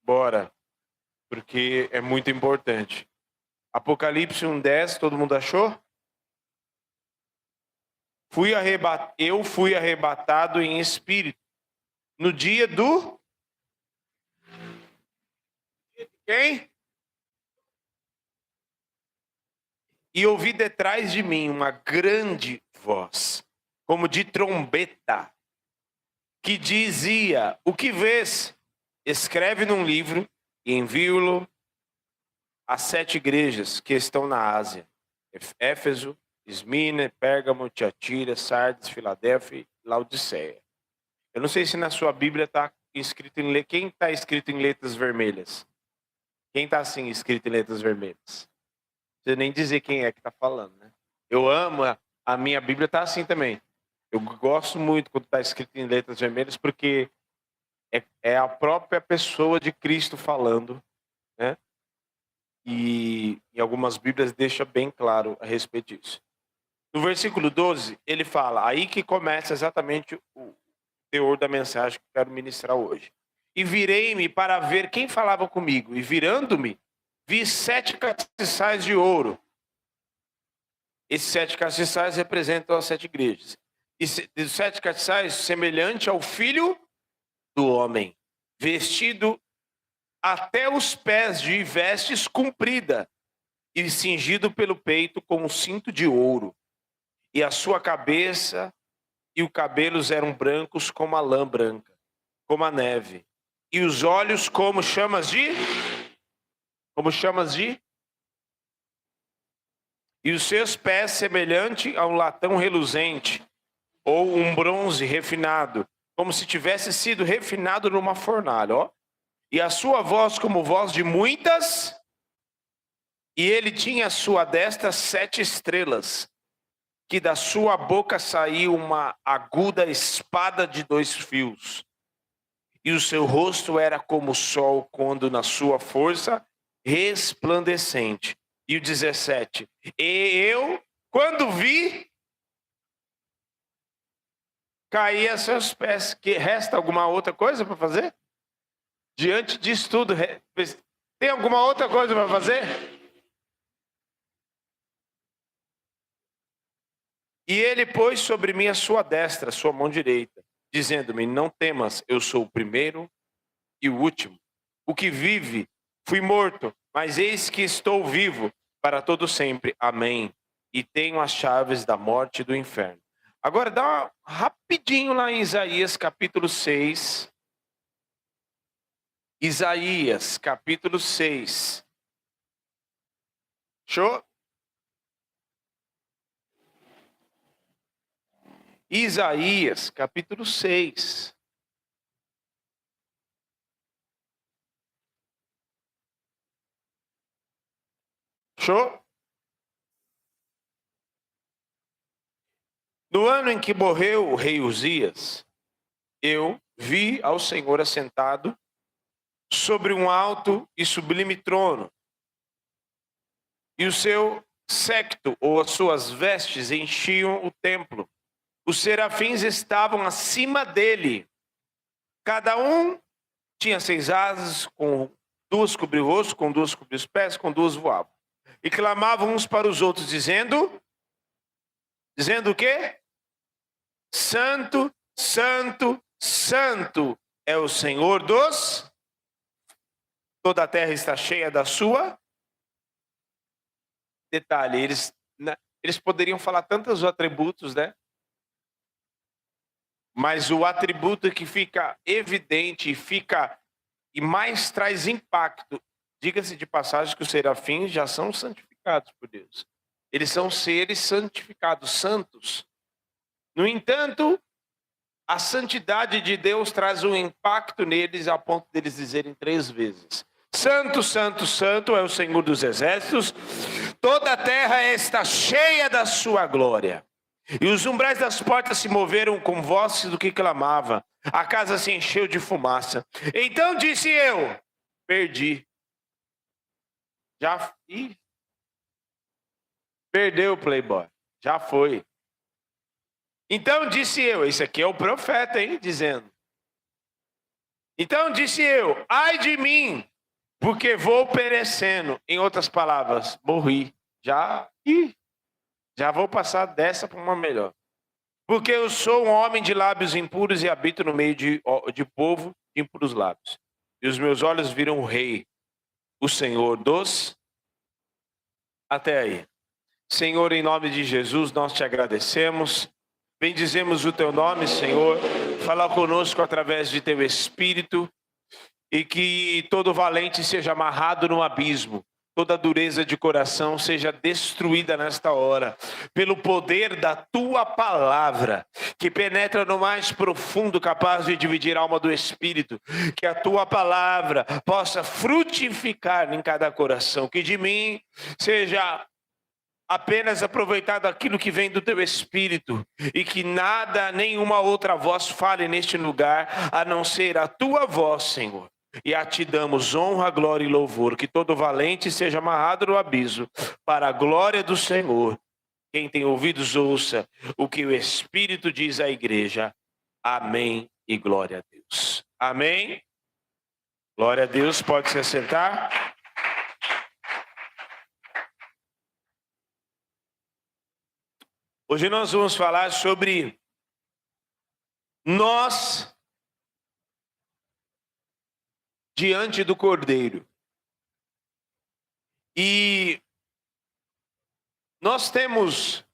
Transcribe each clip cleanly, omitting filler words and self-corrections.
Bora, porque é muito importante. Apocalipse 1:10, todo mundo achou? Eu fui arrebatado em espírito no dia do... Quem? E ouvi detrás de mim uma grande voz, como de trombeta, que dizia: o que vês? Escreve num livro e envie-o às 7 igrejas que estão na Ásia: Éfeso, Esmirna, Pérgamo, Tiatira, Sardes, Filadélfia e Laodiceia. Eu não sei se na sua Bíblia está escrito em letras. Quem está escrito em letras vermelhas? Quem está assim escrito em letras vermelhas? Não precisa nem dizer quem é que está falando, né? Eu amo, a minha Bíblia está assim também. Eu gosto muito quando está escrito em letras vermelhas, porque é a própria pessoa de Cristo falando, né? E em algumas Bíblias deixa bem claro a respeito disso. No versículo 12, ele fala, aí que começa exatamente o teor da mensagem que eu quero ministrar hoje. E virei-me para ver quem falava comigo, e virando-me, vi 7 castiçais de ouro. Esses 7 castiçais representam as 7 igrejas. E os 7 castiçais, semelhante ao Filho do Homem, vestido até os pés de vestes comprida, e cingido pelo peito com um cinto de ouro. E a sua cabeça e os cabelos eram brancos como a lã branca, como a neve. E os olhos como chamas de... Como chamas de... E os seus pés semelhante a um latão reluzente, ou um bronze refinado, como se tivesse sido refinado numa fornalha, ó. E a sua voz como voz de muitas... E ele tinha à sua destra 7 estrelas, que da sua boca saiu uma aguda espada de 2 fios. E o seu rosto era como o sol quando na sua força resplandecente. E o 17. E eu, quando vi, caí a seus pés. Que resta alguma outra coisa para fazer? Diante disso tudo, tem alguma outra coisa para fazer? E ele pôs sobre mim a sua destra, a sua mão direita, dizendo-me, não temas, eu sou o primeiro e o último. O que vive, fui morto, mas eis que estou vivo para todo sempre. Amém. E tenho as chaves da morte e do inferno. Agora dá rapidinho lá em Isaías capítulo 6. Isaías capítulo 6. Show? Isaías capítulo 6. Show? No ano em que morreu o rei Uzias, eu vi ao Senhor assentado sobre um alto e sublime trono, e o seu séquito ou as suas vestes enchiam o templo. Os serafins estavam acima dele. Cada um tinha 6 asas, com 2 cobriam o rosto, com 2 cobriam os pés, com 2 voavam. E clamavam uns para os outros, dizendo o quê? Santo, santo, santo é o Senhor dos... Toda a terra está cheia da sua... Detalhe, eles poderiam falar tantos atributos, né? Mas o atributo que fica evidente e mais traz impacto, diga-se de passagem que os serafins já são santificados por Deus. Eles são seres santificados, santos. No entanto, a santidade de Deus traz um impacto neles a ponto deles dizerem 3 vezes: Santo, santo, santo é o Senhor dos exércitos, toda a terra está cheia da sua glória. E os umbrais das portas se moveram com vozes do que clamava. A casa se encheu de fumaça. Então disse eu, perdi. Perdeu o Playboy. Já foi. Então disse eu, esse aqui é o profeta, hein, dizendo. Então disse eu: ai de mim, porque vou perecendo. Em outras palavras, morri. Já vou passar dessa para uma melhor. Porque eu sou um homem de lábios impuros e habito no meio de povo de impuros lábios. E os meus olhos viram o Rei, o Senhor dos... Até aí. Senhor, em nome de Jesus, nós te agradecemos. Bendizemos o teu nome, Senhor. Fala conosco através de teu Espírito. E que todo valente seja amarrado no abismo. Toda dureza de coração seja destruída nesta hora, pelo poder da tua palavra, que penetra no mais profundo, capaz de dividir a alma do espírito. Que a tua palavra possa frutificar em cada coração. Que de mim seja apenas aproveitado aquilo que vem do teu espírito. E que nada, nenhuma outra voz fale neste lugar, a não ser a tua voz, Senhor. E a ti damos honra, glória e louvor. Que todo valente seja amarrado no abismo, para a glória do Senhor. Quem tem ouvidos, ouça o que o Espírito diz à igreja. Amém e glória a Deus. Amém. Glória a Deus, pode se assentar. Hoje nós vamos falar sobre nós diante do Cordeiro. E nós temos,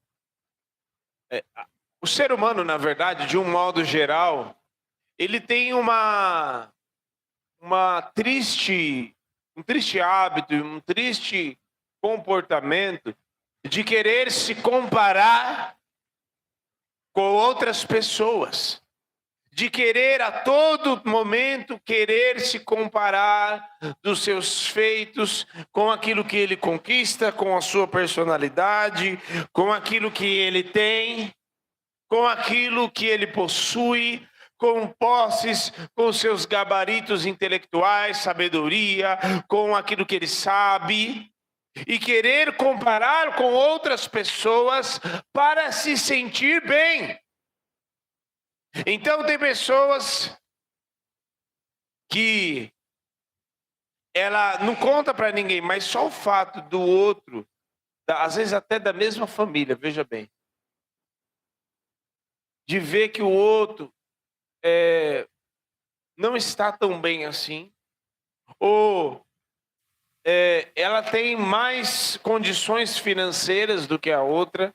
o ser humano, na verdade, de um modo geral, ele tem um triste hábito, um triste comportamento de querer se comparar com outras pessoas. De querer a todo momento, querer se comparar dos seus feitos com aquilo que ele conquista, com a sua personalidade, com aquilo que ele tem, com aquilo que ele possui, com posses, com seus gabaritos intelectuais, sabedoria, com aquilo que ele sabe. E querer comparar com outras pessoas para se sentir bem. Então tem pessoas que ela não conta para ninguém, mas só o fato do outro, às vezes até da mesma família, veja bem, de ver que o outro não está tão bem assim, ou ela tem mais condições financeiras do que a outra.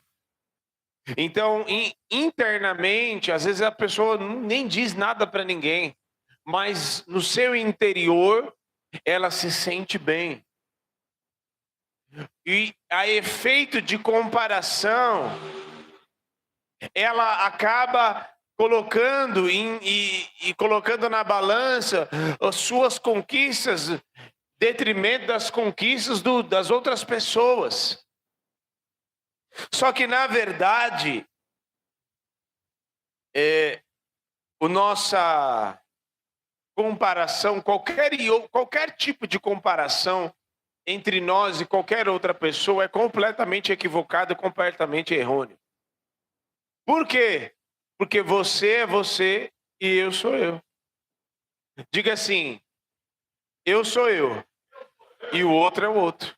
Então, internamente, às vezes a pessoa nem diz nada para ninguém, mas no seu interior, ela se sente bem. E a efeito de comparação, ela acaba colocando e colocando na balança as suas conquistas, detrimento das conquistas das outras pessoas. Só que, na verdade, a nossa comparação, qualquer tipo de comparação entre nós e qualquer outra pessoa é completamente equivocado, completamente errôneo. Por quê? Porque você é você e eu sou eu. Diga assim, eu sou eu e o outro é o outro.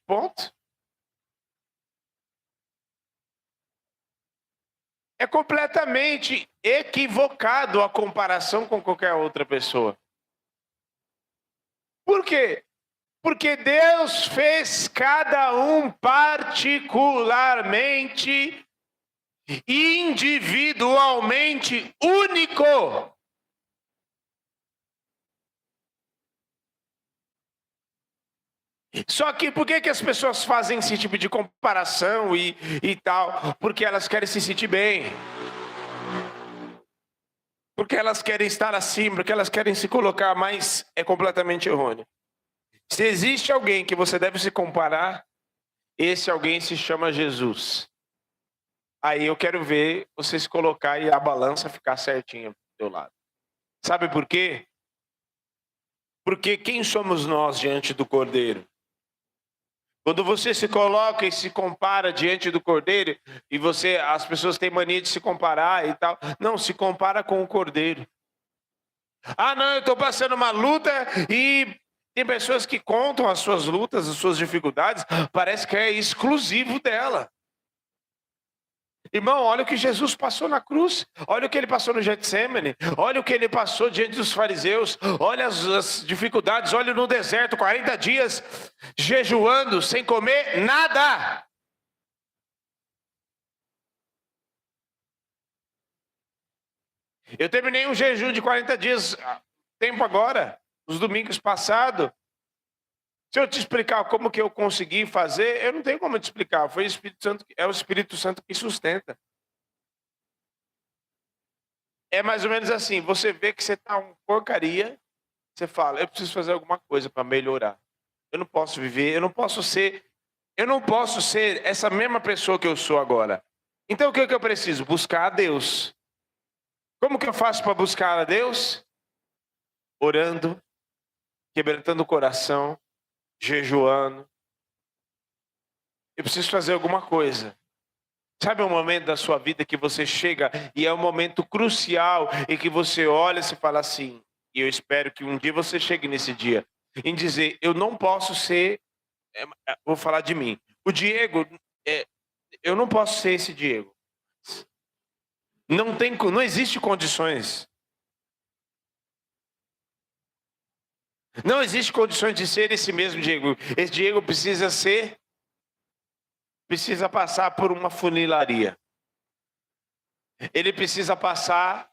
Ponto. É completamente equivocado a comparação com qualquer outra pessoa. Por quê? Porque Deus fez cada um particularmente, individualmente único. Só que por que as pessoas fazem esse tipo de comparação e tal? Porque elas querem se sentir bem. Porque elas querem estar acima, porque elas querem se colocar, mas é completamente errôneo. Se existe alguém que você deve se comparar, esse alguém se chama Jesus. Aí eu quero ver você se colocar e a balança ficar certinha do seu lado. Sabe por quê? Porque quem somos nós diante do Cordeiro? Quando você se coloca e se compara diante do Cordeiro, e as pessoas têm mania de se comparar e tal. Não, se compara com o Cordeiro. Ah, não, eu estou passando uma luta e tem pessoas que contam as suas lutas, as suas dificuldades, parece que é exclusivo dela. Irmão, olha o que Jesus passou na cruz, olha o que ele passou no Getsemane, olha o que ele passou diante dos fariseus, olha as dificuldades, olha no deserto, 40 dias jejuando, sem comer nada. Eu terminei um jejum de 40 dias, tempo agora, nos domingos passados. Se eu te explicar como que eu consegui fazer, eu não tenho como te explicar. Foi o Espírito Santo, é o Espírito Santo que sustenta. É mais ou menos assim, você vê que você está uma porcaria, você fala, eu preciso fazer alguma coisa para melhorar. Eu não posso viver, eu não posso ser essa mesma pessoa que eu sou agora. Então o que eu preciso? Buscar a Deus. Como que eu faço para buscar a Deus? Orando, quebrantando o coração, jejuando. Eu preciso fazer alguma coisa. Sabe um momento da sua vida que você chega e é um momento crucial e que você olha e se fala assim, e eu espero que um dia você chegue nesse dia, em dizer, eu não posso ser, vou falar de mim, o Diego, eu não posso ser esse Diego. Não existe condições. Não existe condições de ser esse mesmo Diego. Esse Diego precisa passar por uma funilaria. Ele precisa passar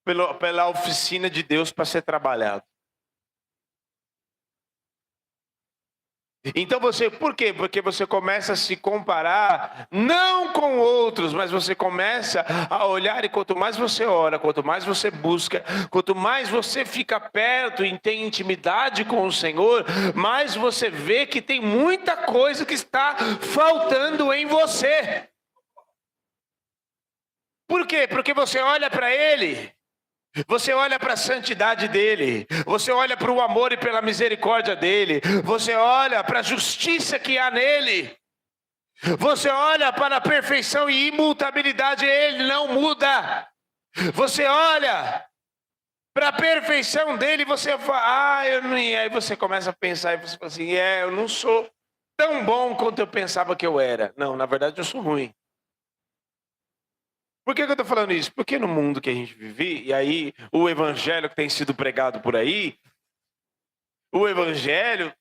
pela oficina de Deus para ser trabalhado. Então por quê? Porque você começa a se comparar, não com outros, mas você começa a olhar e quanto mais você ora, quanto mais você busca, quanto mais você fica perto e tem intimidade com o Senhor, mais você vê que tem muita coisa que está faltando em você. Por quê? Porque você olha para Ele. Você olha para a santidade dele, você olha para o amor e pela misericórdia dele, você olha para a justiça que há nele, você olha para a perfeição e imutabilidade, ele não muda. Você olha para a perfeição dele e você fala, e aí você começa a pensar e você fala assim, eu não sou tão bom quanto eu pensava que eu era. Não, na verdade eu sou ruim. Por que eu estou falando isso? Porque no mundo que a gente vive, e aí o evangelho que tem sido pregado por aí, o evangelho,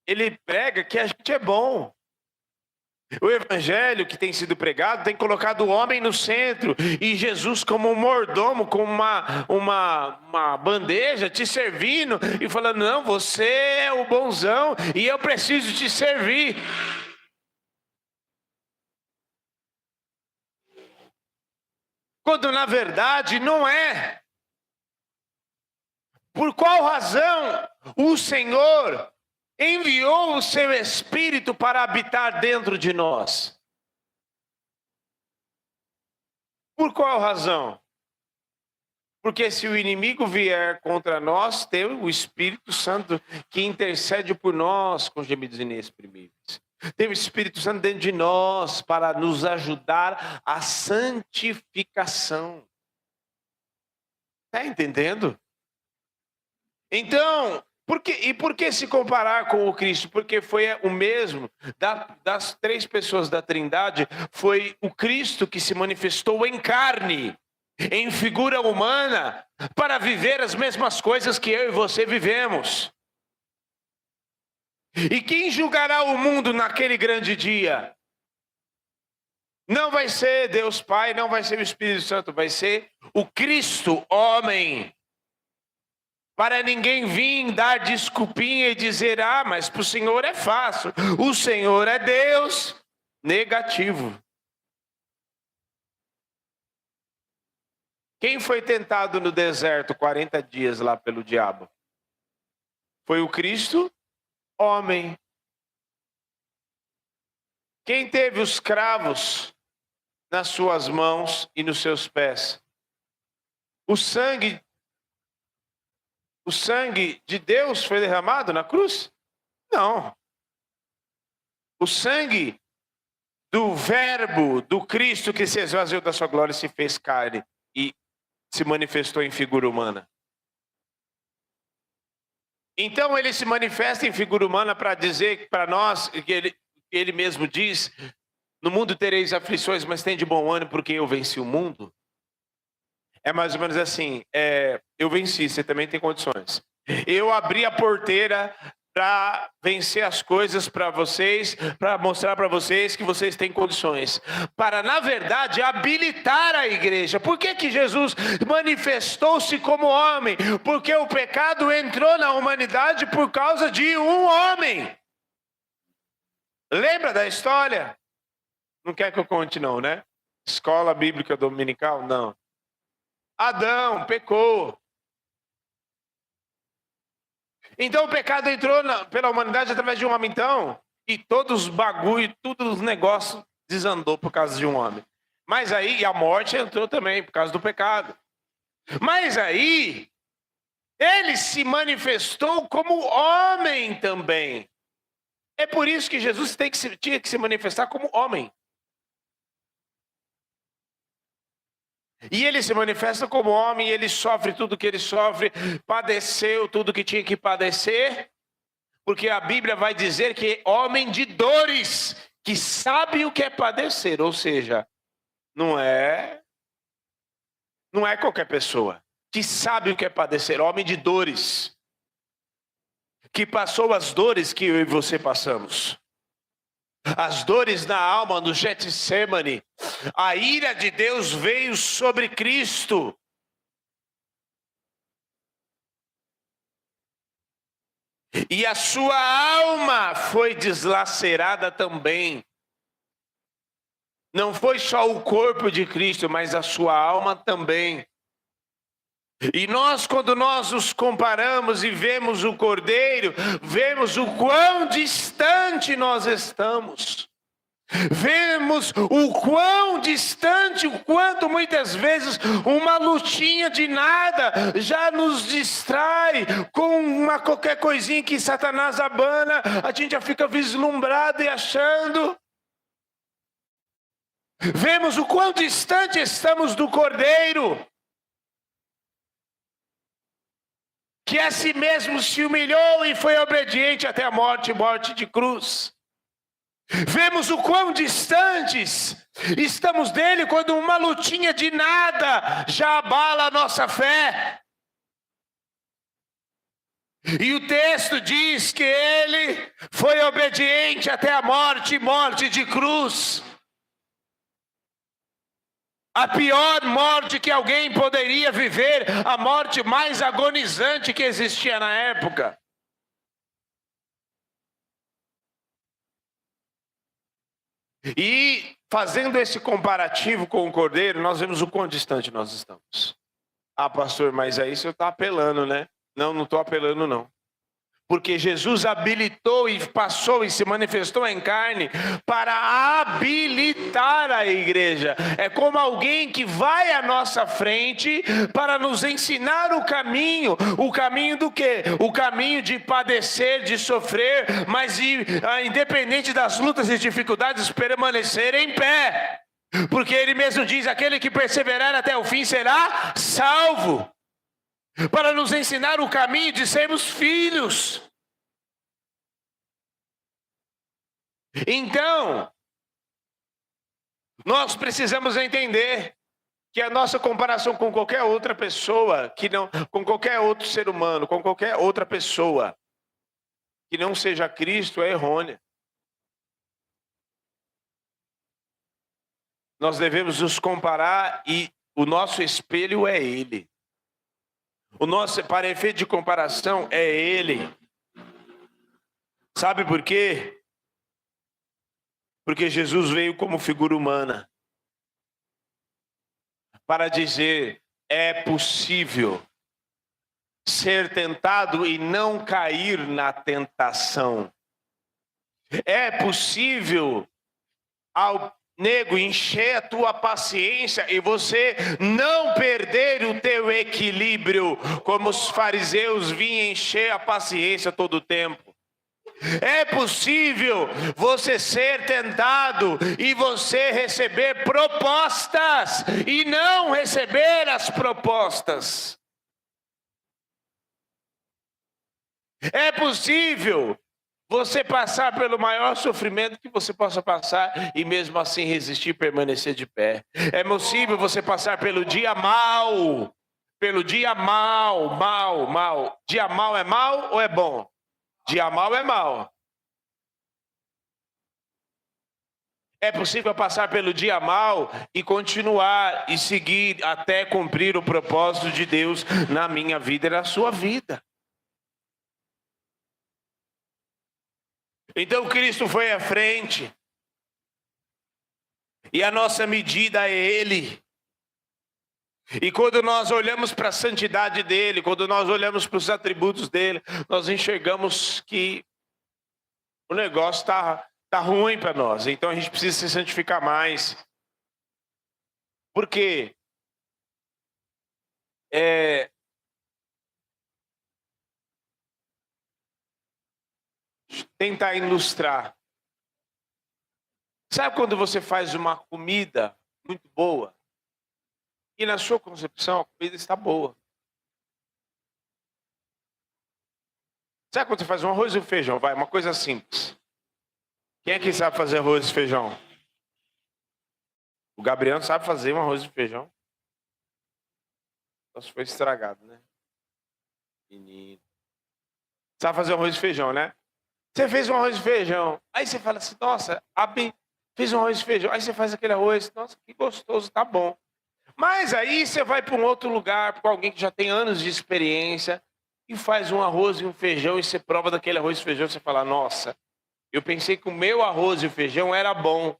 ele prega que a gente é bom. O evangelho que tem sido pregado tem colocado o homem no centro e Jesus como um mordomo, com uma bandeja te servindo e falando, não, você é o bonzão e eu preciso te servir. Quando na verdade não é. Por qual razão o Senhor enviou o seu Espírito para habitar dentro de nós? Por qual razão? Porque se o inimigo vier contra nós, tem o Espírito Santo que intercede por nós com gemidos inexprimíveis. Tem o Espírito Santo dentro de nós para nos ajudar à santificação. Está entendendo? Então, por que se comparar com o Cristo? Porque foi o mesmo, das três pessoas da Trindade, foi o Cristo que se manifestou em carne, em figura humana, para viver as mesmas coisas que eu e você vivemos. E quem julgará o mundo naquele grande dia? Não vai ser Deus Pai, não vai ser o Espírito Santo, vai ser o Cristo, homem. Para ninguém vir dar desculpinha e dizer, mas para o Senhor é fácil. O Senhor é Deus. Negativo. Quem foi tentado no deserto 40 dias lá pelo diabo? Foi o Cristo, homem. Quem teve os cravos nas suas mãos e nos seus pés? O sangue de Deus foi derramado na cruz? Não. O sangue do Verbo, do Cristo que se esvaziou da sua glória e se fez carne e se manifestou em figura humana. Então ele se manifesta em figura humana para dizer para nós, que ele mesmo diz, no mundo tereis aflições, mas tem de bom ânimo porque eu venci o mundo. É mais ou menos assim, eu venci, você também tem condições. Eu abri a porteira para vencer as coisas para vocês, para mostrar para vocês que vocês têm condições. Para, na verdade, habilitar a igreja. Por que Jesus manifestou-se como homem? Porque o pecado entrou na humanidade por causa de um homem. Lembra da história? Não quer que eu conte não, né? Escola bíblica dominical? Não. Adão pecou. Então o pecado entrou pela humanidade através de um homem, então, e todos os bagulho, todos os negócios desandou por causa de um homem. Mas aí a morte entrou também por causa do pecado. Mas aí ele se manifestou como homem também. É por isso que Jesus tinha que se manifestar como homem. E ele se manifesta como homem, ele sofre tudo que ele sofre, padeceu tudo que tinha que padecer, porque a Bíblia vai dizer que é homem de dores, que sabe o que é padecer, ou seja, não é qualquer pessoa que sabe o que é padecer, homem de dores, que passou as dores que eu e você passamos. As dores na alma, no Getsemane, a ira de Deus veio sobre Cristo. E a sua alma foi deslacerada também. Não foi só o corpo de Cristo, mas a sua alma também. E nós, quando nós os comparamos e vemos o Cordeiro, vemos o quão distante nós estamos. Vemos o quão distante, o quanto muitas vezes uma lutinha de nada já nos distrai com qualquer coisinha que Satanás abana, a gente já fica vislumbrado e achando. Vemos o quão distante estamos do Cordeiro, que a si mesmo se humilhou e foi obediente até a morte, morte de cruz. Vemos o quão distantes estamos dele quando uma lutinha de nada já abala a nossa fé. E o texto diz que ele foi obediente até a morte, morte de cruz. A pior morte que alguém poderia viver, a morte mais agonizante que existia na época. E fazendo esse comparativo com o Cordeiro, nós vemos o quão distante nós estamos. Ah, pastor, mas aí você está apelando, né? Não estou apelando não. Porque Jesus habilitou e passou e se manifestou em carne para habilitar a igreja. É como alguém que vai à nossa frente para nos ensinar o caminho. O caminho do quê? O caminho de padecer, de sofrer, mas independente das lutas e dificuldades, permanecer em pé. Porque ele mesmo diz, aquele que perseverar até o fim será salvo. Para nos ensinar o caminho de sermos filhos. Então, nós precisamos entender que a nossa comparação com qualquer outra pessoa, com qualquer outro ser humano, com qualquer outra pessoa, que não seja Cristo, é errônea. Nós devemos nos comparar e o nosso espelho é Ele. Para efeito de comparação, é Ele. Sabe por quê? Porque Jesus veio como figura humana. Para dizer, é possível ser tentado e não cair na tentação. É possível, nego, encher a tua paciência e você não perder o teu equilíbrio, como os fariseus vinham encher a paciência todo o tempo. É possível você ser tentado e você receber propostas e não receber as propostas. É possível você passar pelo maior sofrimento que você possa passar e mesmo assim resistir e permanecer de pé. É possível você passar pelo dia mal. Pelo dia mal. Dia mal é mal ou é bom? Dia mal é mal. É possível passar pelo dia mal e continuar e seguir até cumprir o propósito de Deus na minha vida e na sua vida. Então Cristo foi à frente. E a nossa medida é Ele. E quando nós olhamos para a santidade dele, quando nós olhamos para os atributos dele, nós enxergamos que o negócio tá ruim para nós. Então a gente precisa se santificar mais. Por quê? Tentar ilustrar. Sabe quando você faz uma comida muito boa? E na sua concepção a comida está boa. Sabe quando você faz um arroz e um feijão? Vai, uma coisa simples. Quem aqui sabe fazer arroz e feijão? O Gabriel sabe fazer um arroz e feijão. Só se foi estragado, né? Menino. Sabe fazer arroz e feijão, né? Você fez um arroz e feijão. Aí você fala assim, nossa, fez um arroz e feijão. Aí você faz aquele arroz, nossa, que gostoso, tá bom. Mas aí você vai para um outro lugar, para alguém que já tem anos de experiência, e faz um arroz e um feijão, e você prova daquele arroz e feijão, e você fala, nossa, eu pensei que o meu arroz e feijão era bom,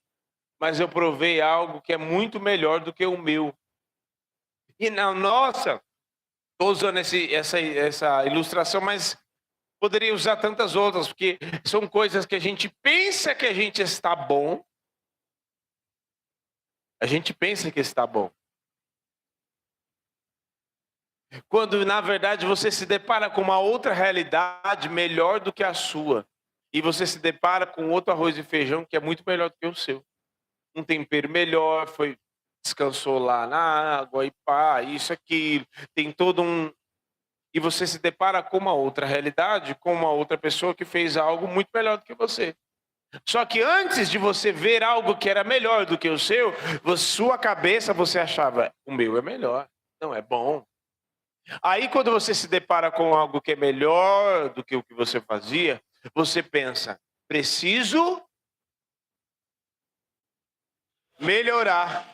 mas eu provei algo que é muito melhor do que o meu. E na nossa, estou usando essa ilustração, mas poderia usar tantas outras, porque são coisas que a gente pensa que a gente está bom. A gente pensa que está bom. Quando, na verdade, você se depara com uma outra realidade melhor do que a sua. E você se depara com outro arroz e feijão que é muito melhor do que o seu. Um tempero melhor, descansou lá na água e pá, isso, aquilo. Tem todo um... E você se depara com uma outra realidade, com uma outra pessoa que fez algo muito melhor do que você. Só que antes de você ver algo que era melhor do que o seu, sua cabeça você achava, o meu é melhor, não é bom. Aí quando você se depara com algo que é melhor do que o que você fazia, você pensa, preciso melhorar.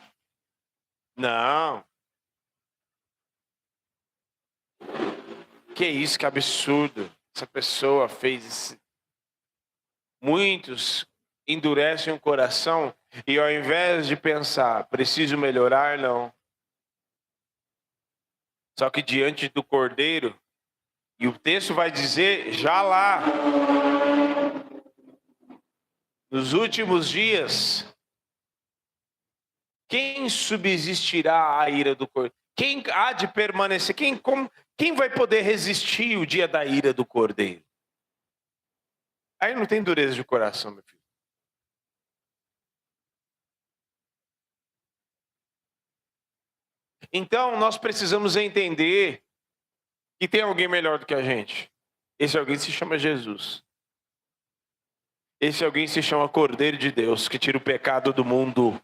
Não. Que isso, que absurdo. Essa pessoa fez isso. Muitos endurecem o coração e ao invés de pensar, preciso melhorar, não. Só que diante do Cordeiro, e o texto vai dizer, já lá, nos últimos dias, quem subsistirá à ira do Cordeiro? Quem há de permanecer? Quem vai poder resistir o dia da ira do Cordeiro? Aí não tem dureza de coração, meu filho. Então, nós precisamos entender que tem alguém melhor do que a gente. Esse alguém se chama Jesus. Esse alguém se chama Cordeiro de Deus, que tira o pecado do mundo.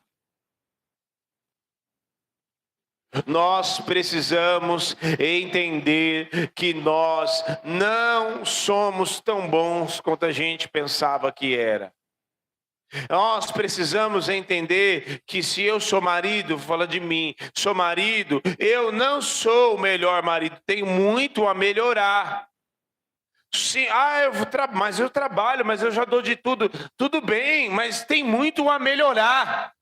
Nós precisamos entender que nós não somos tão bons quanto a gente pensava que era. Nós precisamos entender que se eu sou marido, fala de mim, sou marido, eu não sou o melhor marido, tenho muito a melhorar. Sim, mas eu trabalho, mas eu já dou de tudo. Tudo bem, mas tem muito a melhorar.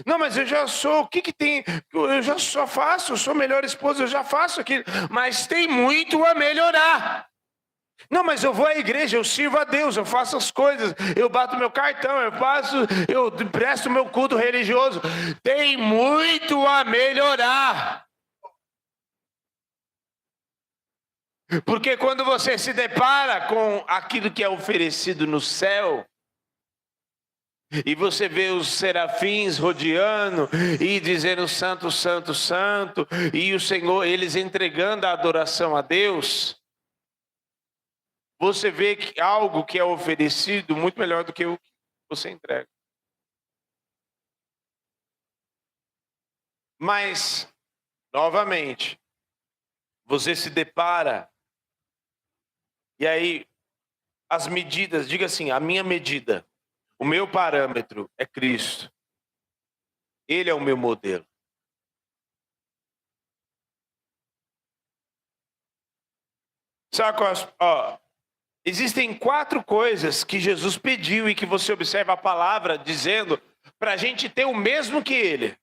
Não, mas eu já sou, o que tem? Eu já só faço, eu sou melhor esposa, eu já faço aquilo, mas tem muito a melhorar. Não, mas eu vou à igreja, eu sirvo a Deus, eu faço as coisas, eu bato meu cartão, eu presto meu culto religioso. Tem muito a melhorar. Porque quando você se depara com aquilo que é oferecido no céu, e você vê os serafins rodeando e dizendo santo, santo, santo, e o Senhor, eles entregando a adoração a Deus, você vê que algo que é oferecido muito melhor do que o que você entrega. Mas, novamente, você se depara, e aí as medidas, diga assim, a minha medida, o meu parâmetro é Cristo. Ele é o meu modelo. Sabe existem 4 coisas que Jesus pediu e que você observa a palavra dizendo para a gente ter o mesmo que ele.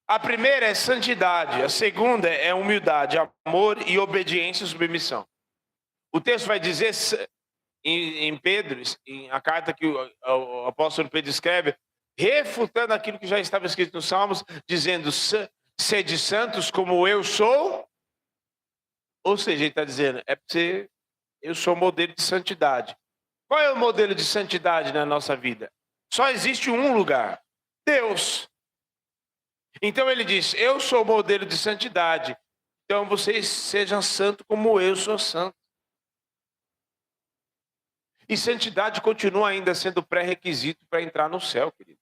A primeira é santidade, a segunda é humildade, amor e obediência e submissão. O texto vai dizer em Pedro, em a carta que o apóstolo Pedro escreve, refutando aquilo que já estava escrito nos Salmos, dizendo, sede santos como eu sou. Ou seja, ele está dizendo, eu sou modelo de santidade. Qual é o modelo de santidade na nossa vida? Só existe um lugar, Deus. Então ele diz, eu sou o modelo de santidade. Então vocês sejam santos como eu sou santo. E santidade continua ainda sendo pré-requisito para entrar no céu, querido.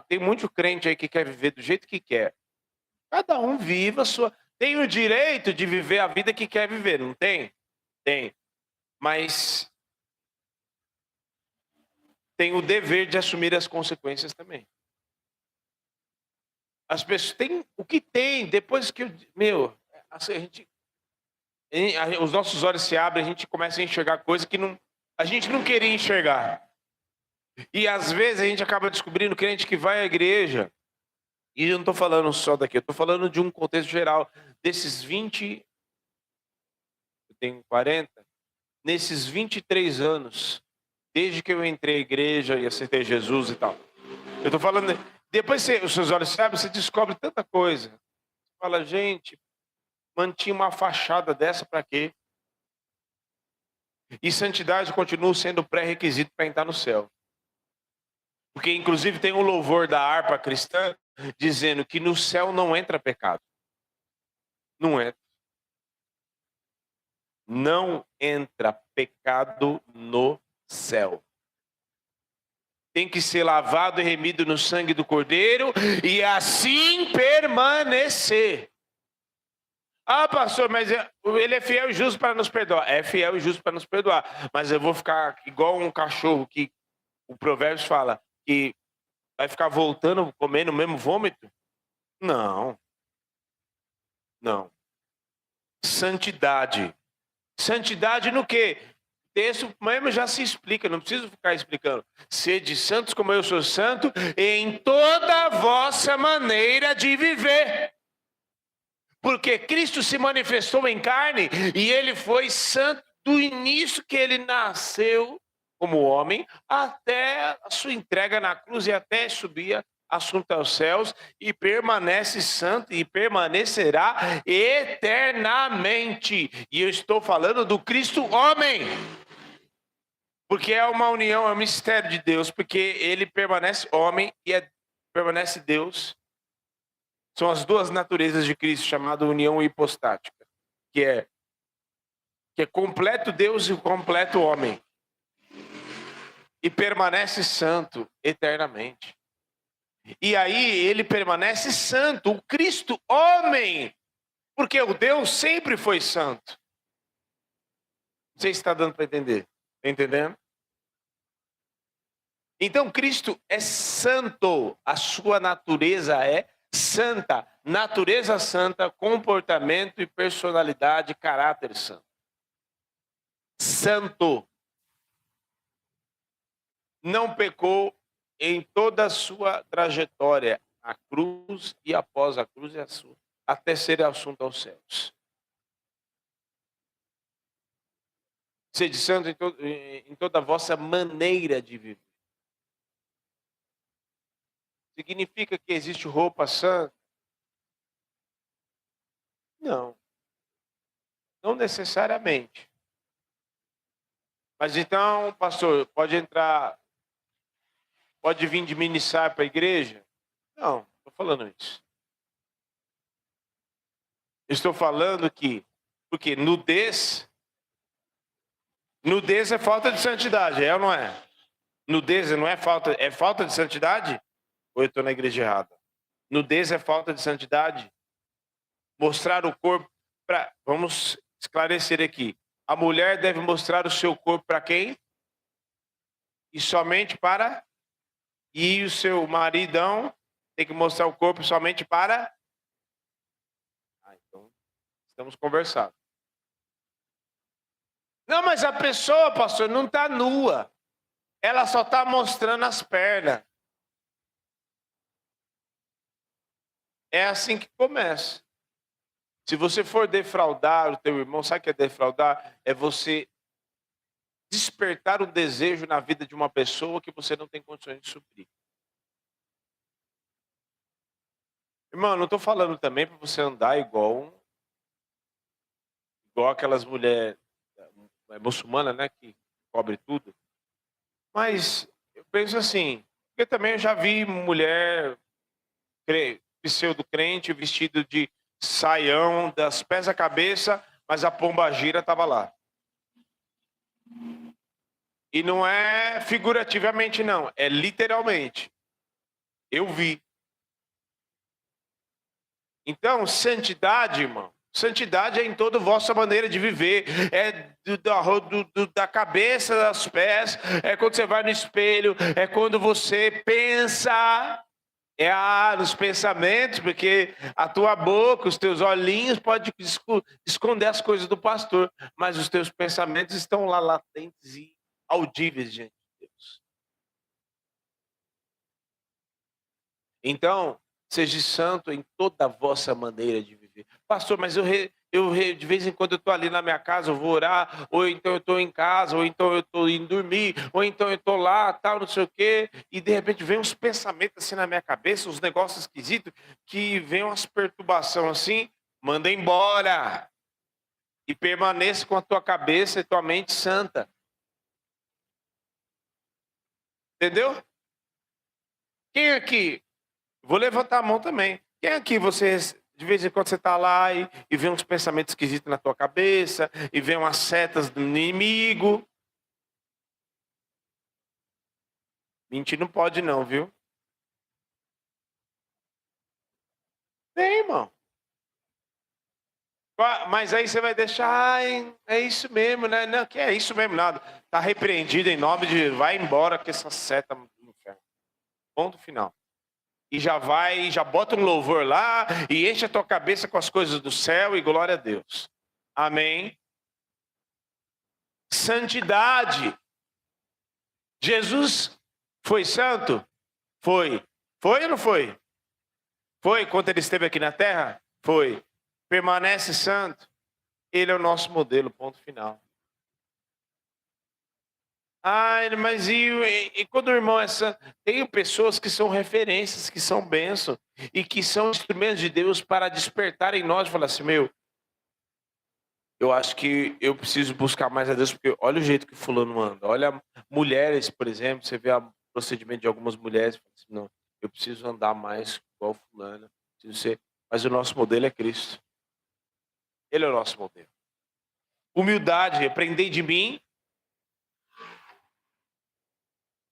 Tem muito crente aí que quer viver do jeito que quer. Cada um viva a sua... Tem o direito de viver a vida que quer viver, não tem? Tem. Mas tem o dever de assumir as consequências também. As pessoas têm o que tem, depois que assim, os nossos olhos se abrem, a gente começa a enxergar coisas que a gente não queria enxergar. E às vezes a gente acaba descobrindo crente que vai à igreja, e eu não estou falando só daqui, eu estou falando de um contexto geral, desses 20, eu tenho 40, nesses 23 anos, desde que eu entrei à igreja e aceitei Jesus e tal. Eu estou falando, depois os seus olhos se abrem, você descobre tanta coisa. Você fala, gente, mantinha uma fachada dessa para quê? E santidade continua sendo pré-requisito para entrar no céu. Porque inclusive tem um louvor da harpa cristã dizendo que no céu não entra pecado. Não entra. Não entra pecado no céu. Tem que ser lavado e remido no sangue do Cordeiro e assim permanecer. Ah, pastor, mas ele é fiel e justo para nos perdoar. É fiel e justo para nos perdoar. Mas eu vou ficar igual um cachorro que o Provérbios fala que vai ficar voltando, comendo o mesmo vômito? Não. Não. Santidade. Santidade no quê? O texto mesmo já se explica, não preciso ficar explicando. Sede santos como eu sou santo em toda a vossa maneira de viver. Porque Cristo se manifestou em carne e ele foi santo do início que ele nasceu como homem até a sua entrega na cruz e até subir assunto aos céus e permanece santo e permanecerá eternamente. E eu estou falando do Cristo homem. Porque é uma união, é um mistério de Deus, porque ele permanece homem e permanece Deus. São as duas naturezas de Cristo, chamada união hipostática, que é completo Deus e completo homem. E permanece santo eternamente. E aí ele permanece santo, o Cristo homem, porque o Deus sempre foi santo. Não sei se está dando para entender. Está entendendo? Então Cristo é santo, a sua natureza é santa, natureza santa, comportamento e personalidade, caráter santo. Santo. Não pecou em toda a sua trajetória, a cruz e após a cruz e a sua, até ser assunto aos céus. Sede santo em toda a vossa maneira de viver. Significa que existe roupa santa? Não. Não necessariamente. Mas então, pastor, pode entrar, pode vir de ministrar para a igreja? Não, estou falando isso. Estou falando que, porque nudez Nudez é falta de santidade, é ou não é? Nudez não é falta de santidade? Ou eu estou na igreja errada? Nudez é falta de santidade? Mostrar o corpo para... Vamos esclarecer aqui. A mulher deve mostrar o seu corpo para quem? E somente para... E o seu maridão tem que mostrar o corpo somente para... Então, estamos conversando. Não, mas a pessoa, pastor, não está nua. Ela só está mostrando as pernas. É assim que começa. Se você for defraudar o teu irmão, sabe o que é defraudar? É você despertar um desejo na vida de uma pessoa que você não tem condições de suprir. Irmão, não estou falando também para você andar igual aquelas mulheres muçulmanas, né, que cobre tudo. Mas eu penso assim, porque também eu já vi mulher pseudo-crente vestido de saião das pés à cabeça, mas a pombagira estava lá. E não é figurativamente, não. É literalmente. Eu vi. Então, santidade, irmão. Santidade é em toda a vossa maneira de viver. É da cabeça aos pés. É quando você vai no espelho. É quando você pensa. Nos pensamentos, porque a tua boca, os teus olhinhos podem esconder as coisas do pastor, mas os teus pensamentos estão lá latentes e audíveis diante de Deus. Então, seja santo em toda a vossa maneira de viver. Pastor, mas de vez em quando eu estou ali na minha casa, eu vou orar, ou então eu estou em casa, ou então eu estou indo dormir, ou então eu estou lá, tal, não sei o quê, e de repente vem uns pensamentos assim na minha cabeça, uns negócios esquisitos, que vem umas perturbações assim, manda embora. E permaneça com a tua cabeça e tua mente santa. Entendeu? Quem aqui? Vou levantar a mão também. Quem aqui vocês, de vez em quando você está lá e vê uns pensamentos esquisitos na tua cabeça, e vê umas setas do inimigo? Mentir não pode não, viu? Tem, irmão. Mas aí você vai deixar, ai, é isso mesmo, né? Não, que é isso mesmo, nada. Tá repreendido em nome de... Vai embora com essa seta do inferno. Ponto final. E já bota um louvor lá e enche a tua cabeça com as coisas do céu e glória a Deus. Amém. Santidade. Jesus foi santo? Foi. Foi ou não foi? Foi quando ele esteve aqui na terra? Foi. Permanece santo? Ele é o nosso modelo, ponto final. Mas e quando o irmão é santo? Tem pessoas que são referências, que são bênçãos e que são instrumentos de Deus para despertar em nós e falar assim, eu acho que eu preciso buscar mais a Deus, porque olha o jeito que fulano anda. Olha mulheres, por exemplo, você vê o procedimento de algumas mulheres, assim, não, eu preciso andar mais igual fulano, preciso ser, mas o nosso modelo é Cristo. Ele é o nosso modelo. Humildade, aprendei de mim.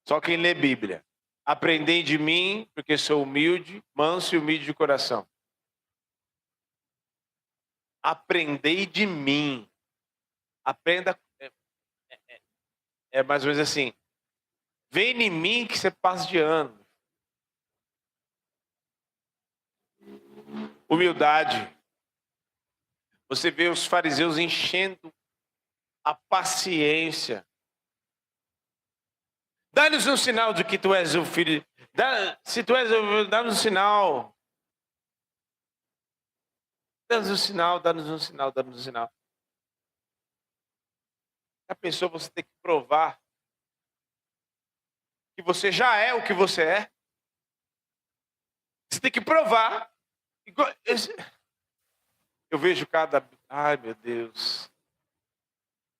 Só quem lê Bíblia. Aprendei de mim, porque sou humilde, manso e humilde de coração. Aprendei de mim. Aprenda. É mais ou menos assim. Vem em mim que você passa de ano. Humildade. Você vê os fariseus enchendo a paciência. Dá-nos um sinal de que tu és o filho. Se tu és, dá-nos um sinal. Dá-nos um sinal, dá-nos um sinal, dá-nos um sinal. A pessoa você tem que provar que você já é o que você é. Você tem que provar. Eu vejo cada... Ai, meu Deus.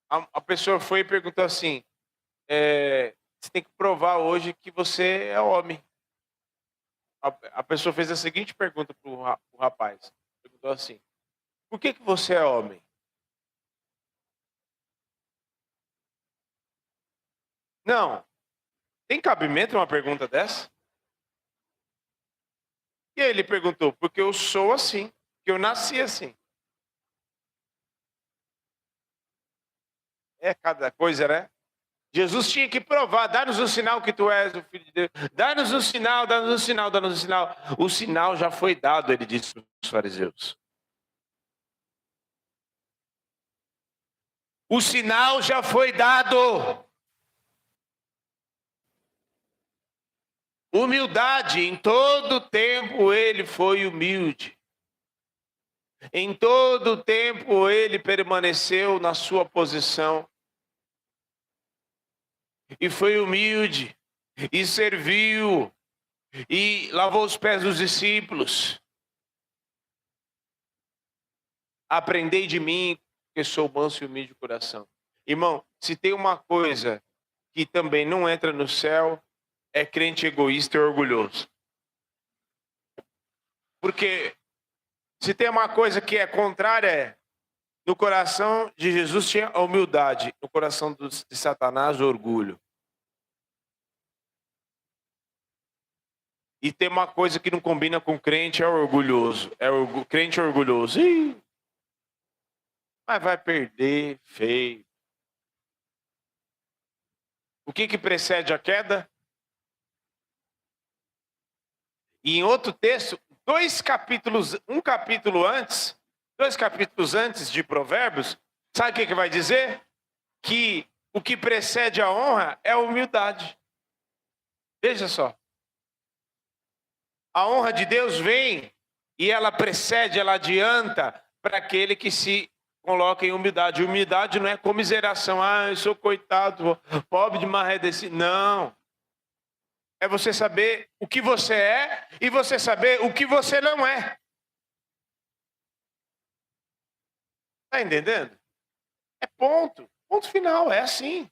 A pessoa foi e perguntou assim, você tem que provar hoje que você é homem. A pessoa fez a seguinte pergunta para o rapaz. Perguntou assim, por que você é homem? Não. Tem cabimento uma pergunta dessa? E aí ele perguntou, porque eu sou assim, porque eu nasci assim. É cada coisa, né? Jesus tinha que provar, dá-nos um sinal que tu és o Filho de Deus. Dá-nos um sinal, dá-nos um sinal, dá-nos um sinal. O sinal já foi dado, ele disse para os fariseus. O sinal já foi dado. Humildade, em todo tempo ele foi humilde. Em todo tempo ele permaneceu na sua posição. E foi humilde. E serviu. E lavou os pés dos discípulos. Aprendei de mim, porque sou manso e humilde de coração. Irmão, se tem uma coisa que também não entra no céu, é crente egoísta e orgulhoso. Porque se tem uma coisa que é contrária, no coração de Jesus tinha a humildade, no coração de Satanás o orgulho. E tem uma coisa que não combina com crente, é orgulhoso. Crente orgulhoso. Ih, mas vai perder feio. O que precede a queda? E em outro texto, um capítulo antes, 2 capítulos antes de Provérbios, sabe o que vai dizer? Que o que precede a honra é a humildade. Veja só. A honra de Deus vem e ela precede, ela adianta para aquele que se coloca em humildade. Humildade não é comiseração. Ah, eu sou coitado, pobre de marredecido. Não. É você saber o que você é e você saber o que você não é. Está entendendo? É ponto. Ponto final, é assim.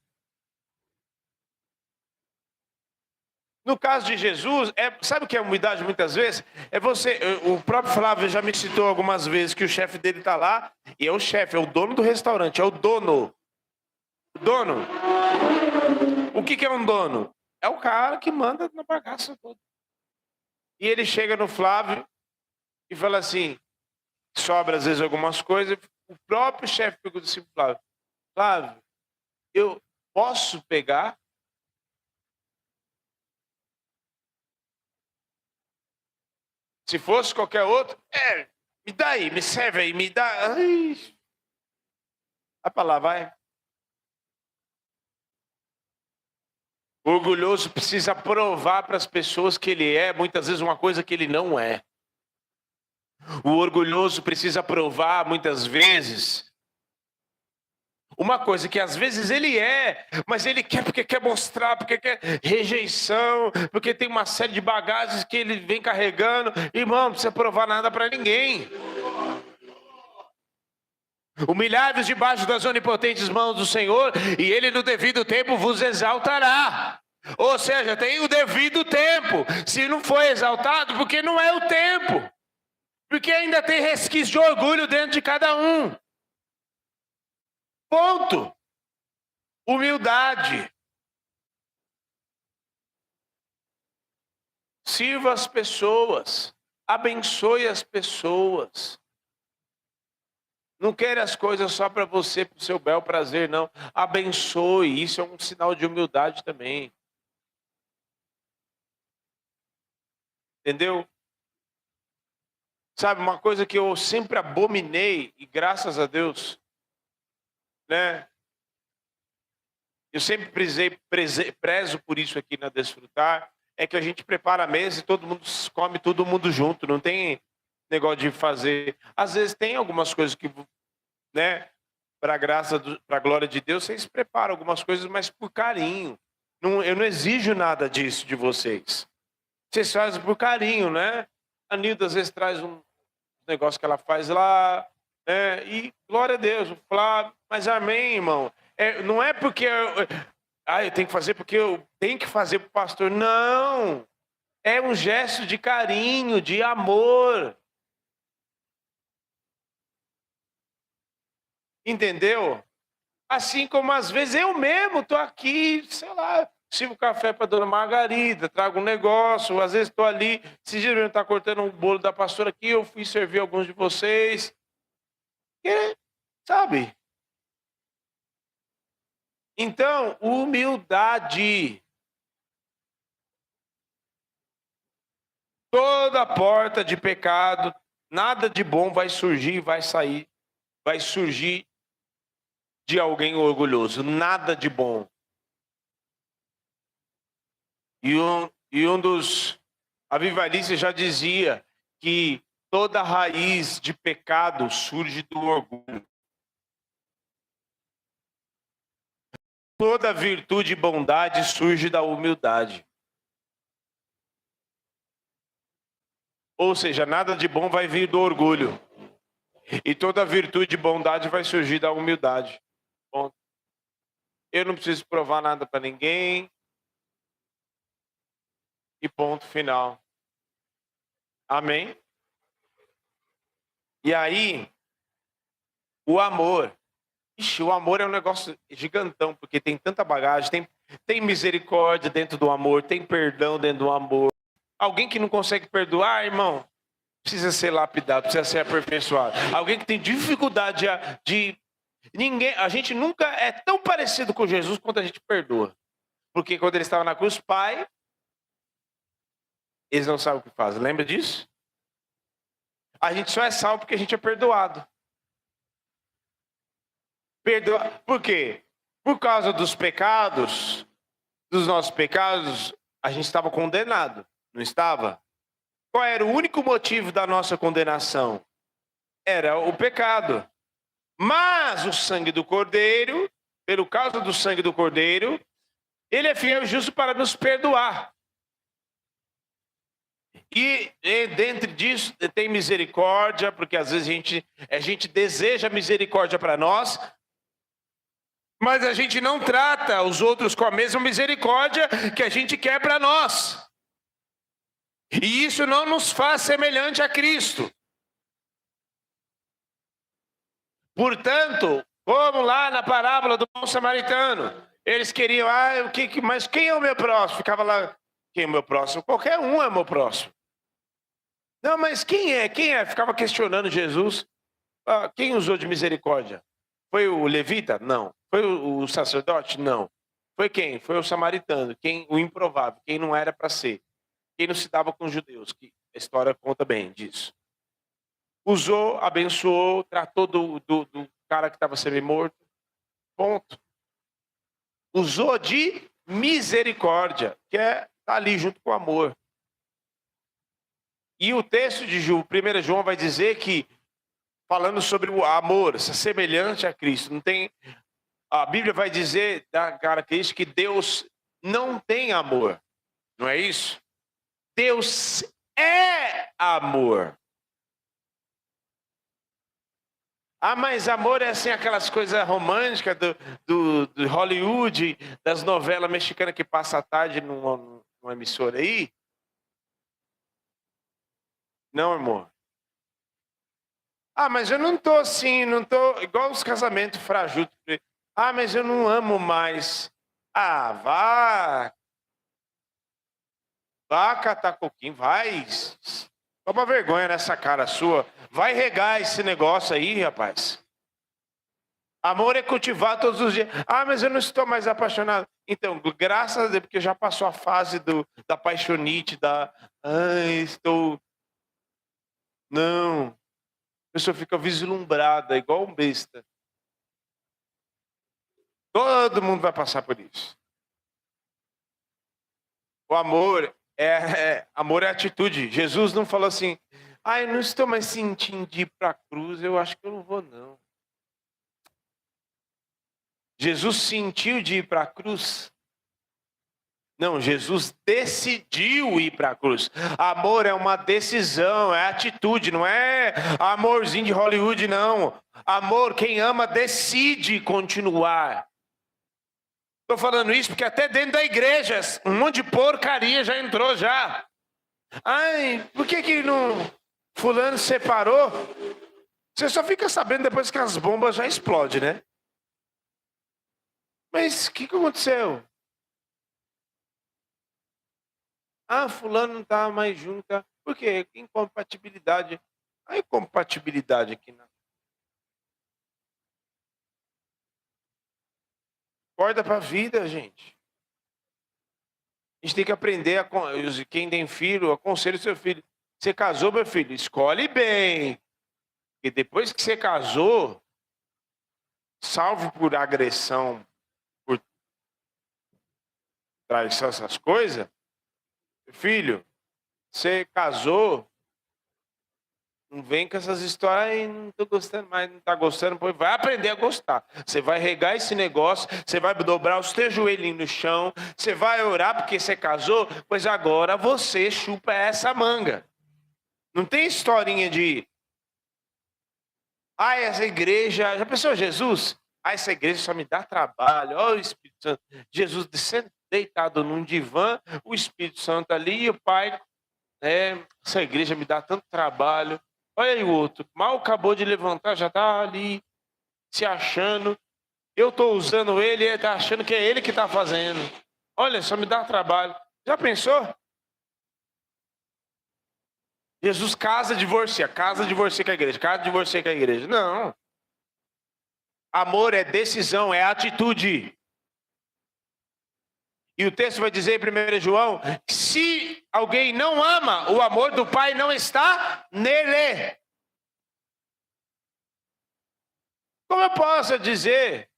No caso de Jesus, sabe o que é humildade muitas vezes? É você, o próprio Flávio já me citou algumas vezes que o chefe dele está lá, e é o chefe, é o dono do restaurante, é o dono. O dono. O que é um dono? É o cara que manda na bagaça toda. E ele chega no Flávio e fala assim, sobra às vezes algumas coisas, o próprio chefe pergunta assim pro Flávio, Flávio, eu posso pegar? Se fosse qualquer outro, me dá aí, me serve aí, me dá. Ai. Vai pra lá, vai. O orgulhoso precisa provar para as pessoas que ele é, muitas vezes, uma coisa que ele não é. O orgulhoso precisa provar, muitas vezes, uma coisa que às vezes ele é, mas ele quer porque quer mostrar, porque quer rejeição, porque tem uma série de bagagens que ele vem carregando. Irmão, não precisa provar nada para ninguém. Humilhai-vos debaixo das onipotentes mãos do Senhor, e Ele no devido tempo vos exaltará. Ou seja, tem o devido tempo. Se não foi exaltado, porque não é o tempo. Porque ainda tem resquício de orgulho dentro de cada um. Ponto. Humildade. Sirva as pessoas. Abençoe as pessoas. Não queira as coisas só para você, para o seu bel prazer, não. Abençoe. Isso é um sinal de humildade também. Entendeu? Sabe, uma coisa que eu sempre abominei, e graças a Deus, né? Eu sempre prezo por isso aqui na Desfrutar, é que a gente prepara a mesa e todo mundo come todo mundo junto, não tem negócio de fazer. Às vezes tem algumas coisas que, né, para a glória de Deus, vocês preparam algumas coisas, mas por carinho. Eu não exijo nada disso de vocês. Vocês fazem por carinho, né? A Nilda às vezes traz um negócio que ela faz lá, né? E glória a Deus, o Flávio, mas amém, irmão. Não é porque eu tenho que fazer porque eu tenho que fazer para o pastor. Não, é um gesto de carinho, de amor. Entendeu? Assim como às vezes eu mesmo estou aqui, sei lá, sirvo café para dona Margarida, trago um negócio, às vezes estou ali, esses dias mesmo está cortando um bolo da pastora aqui, eu fui servir alguns de vocês. E, sabe? Então, humildade. Toda porta de pecado, nada de bom vai surgir, vai surgir de alguém orgulhoso, nada de bom. E um dos avivalistas já dizia que toda raiz de pecado surge do orgulho. Toda virtude e bondade surge da humildade. Ou seja, nada de bom vai vir do orgulho. E toda virtude e bondade vai surgir da humildade. Ponto. Eu não preciso provar nada para ninguém. E ponto final. Amém? E aí, o amor. Ixi, o amor é um negócio gigantão, porque tem tanta bagagem, tem misericórdia dentro do amor, tem perdão dentro do amor. Alguém que não consegue perdoar, irmão, precisa ser lapidado, precisa ser aperfeiçoado. Alguém que tem dificuldade de ninguém, a gente nunca é tão parecido com Jesus quanto a gente perdoa. Porque quando ele estava na cruz, Pai, eles não sabem o que fazem. Lembra disso? A gente só é salvo porque a gente é perdoado. Por quê? Por causa dos pecados, dos nossos pecados, a gente estava condenado, não estava? Qual era o único motivo da nossa condenação? Era o pecado. Mas o sangue do Cordeiro, pelo causa do sangue do Cordeiro, ele é fiel e justo para nos perdoar. E dentro disso tem misericórdia, porque às vezes a gente deseja misericórdia para nós, mas a gente não trata os outros com a mesma misericórdia que a gente quer para nós. E isso não nos faz semelhante a Cristo. Portanto, como lá na parábola do bom samaritano, eles queriam, mas quem é o meu próximo? Ficava lá, quem é o meu próximo? Qualquer um é o meu próximo. Não, mas quem é? Quem é? Ficava questionando Jesus. Quem usou de misericórdia? Foi o levita? Não. Foi o sacerdote? Não. Foi quem? Foi o samaritano, o improvável, quem não era para ser. Quem não se dava com os judeus, que a história conta bem disso. Usou, abençoou, tratou do cara que estava semi-morto. Ponto. Usou de misericórdia, que tá ali junto com o amor. E o texto de 1 João vai dizer que, falando sobre o amor, semelhante a Cristo, não tem... A Bíblia vai dizer da característica que Deus não tem amor. Não é isso? Deus é amor. Mas amor é assim aquelas coisas românticas do Hollywood, das novelas mexicanas que passa a tarde numa emissora aí? Não, amor. Mas eu não tô assim, não tô igual os casamentos frajutos. Mas eu não amo mais. Vá catar coquinho, vai. Toma vergonha nessa cara sua. Vai regar esse negócio aí, rapaz. Amor é cultivar todos os dias. Mas eu não estou mais apaixonado. Então, graças a Deus, porque já passou a fase da paixonite, estou... Não. A pessoa fica vislumbrada, igual um besta. Todo mundo vai passar por isso. O amor amor é atitude. Jesus não falou assim, eu não estou mais sentindo de ir para a cruz, eu acho que eu não vou não. Jesus sentiu de ir para a cruz? Não, Jesus decidiu ir para a cruz. Amor é uma decisão, é atitude, não é amorzinho de Hollywood, não. Amor, quem ama decide continuar. Estou falando isso porque até dentro da igreja, um monte de porcaria já entrou já. Por que não... Fulano separou? Você só fica sabendo depois que as bombas já explodem, né? Mas o que aconteceu? Ah, fulano não está mais junto. Por quê? Incompatibilidade. A incompatibilidade aqui na. Acorda para a vida, gente. A gente tem que aprender, quem tem filho, aconselha o seu filho. Você casou, meu filho, escolhe bem. E depois que você casou, salvo por agressão, por traição, essas coisas, filho, você casou, não vem com essas histórias, aí não tô gostando mais, não tá gostando, pois vai aprender a gostar. Você vai regar esse negócio, você vai dobrar os teus joelhinhos no chão, você vai orar porque você casou, pois agora você chupa essa manga. Não tem historinha de essa igreja, já pensou Jesus? Essa igreja só me dá trabalho. Olha o Espírito Santo. Jesus deitado num divã, o Espírito Santo ali e o Pai. Essa igreja me dá tanto trabalho. Olha aí o outro, mal acabou de levantar, já está ali se achando. Eu estou usando ele está achando que é ele que está fazendo. Olha, só me dá trabalho. Já pensou? Jesus casa, divorcia com a igreja, casa, divorcia com a igreja. Não. Amor é decisão, é atitude. E o texto vai dizer em 1 João, se alguém não ama, o amor do Pai não está nele. Como eu posso dizer?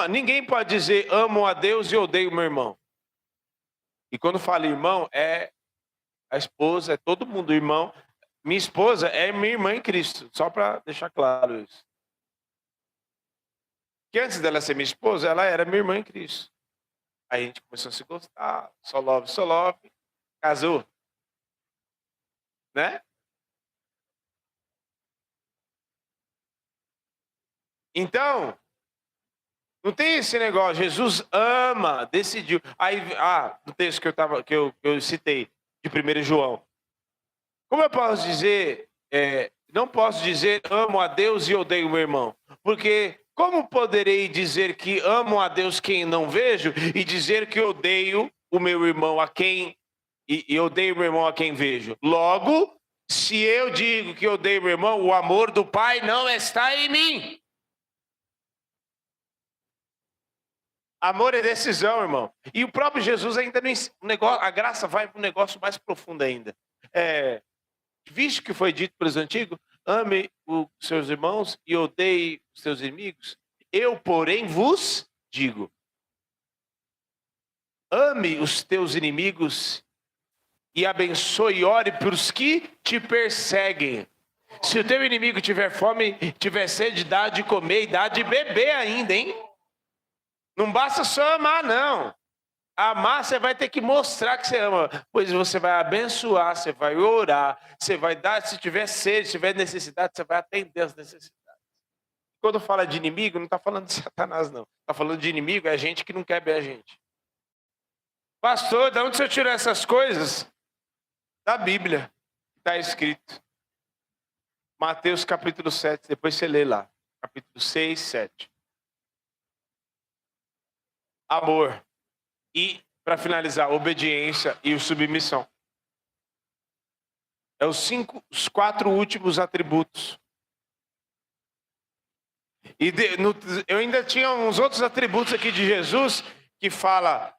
Ninguém pode dizer amo a Deus e odeio meu irmão. E quando fala irmão, é a esposa, é todo mundo irmão. Minha esposa é minha irmã em Cristo, só para deixar claro isso. Que antes dela ser minha esposa, ela era minha irmã em Cristo. Aí a gente começou a se gostar, só love, casou. Né? Então, não tem esse negócio, Jesus ama, decidiu. Aí, no texto que eu citei, de 1 João. Como eu posso dizer, não posso dizer amo a Deus e odeio o meu irmão? Porque como poderei dizer que amo a Deus quem não vejo e dizer que odeio o meu irmão a quem e odeio o meu irmão a quem vejo? Logo, se eu digo que odeio o meu irmão, o amor do Pai não está em mim. Amor é decisão, irmão. E o próprio Jesus ainda não, a graça vai para um negócio mais profundo ainda. Visto que foi dito pelos antigos, ame os seus irmãos e odeie os seus inimigos. Eu, porém, vos digo: ame os teus inimigos e abençoe e ore para os que te perseguem. Se o teu inimigo tiver fome, tiver sede, dá de comer e dá de beber ainda, hein? Não basta só amar, não. Amar, você vai ter que mostrar que você ama. Pois você vai abençoar, você vai orar, você vai dar, se tiver sede, se tiver necessidade, você vai atender as necessidades. Quando fala de inimigo, não está falando de Satanás, não. Está falando de inimigo, é gente que não quer ver a gente. Pastor, de onde você tirou essas coisas? Da Bíblia. Está escrito. Mateus capítulo 7, depois você lê lá. Capítulo 6, 7. Amor. E, para finalizar, obediência e submissão. É os 4 últimos atributos. E eu ainda tinha uns outros atributos aqui de Jesus, que fala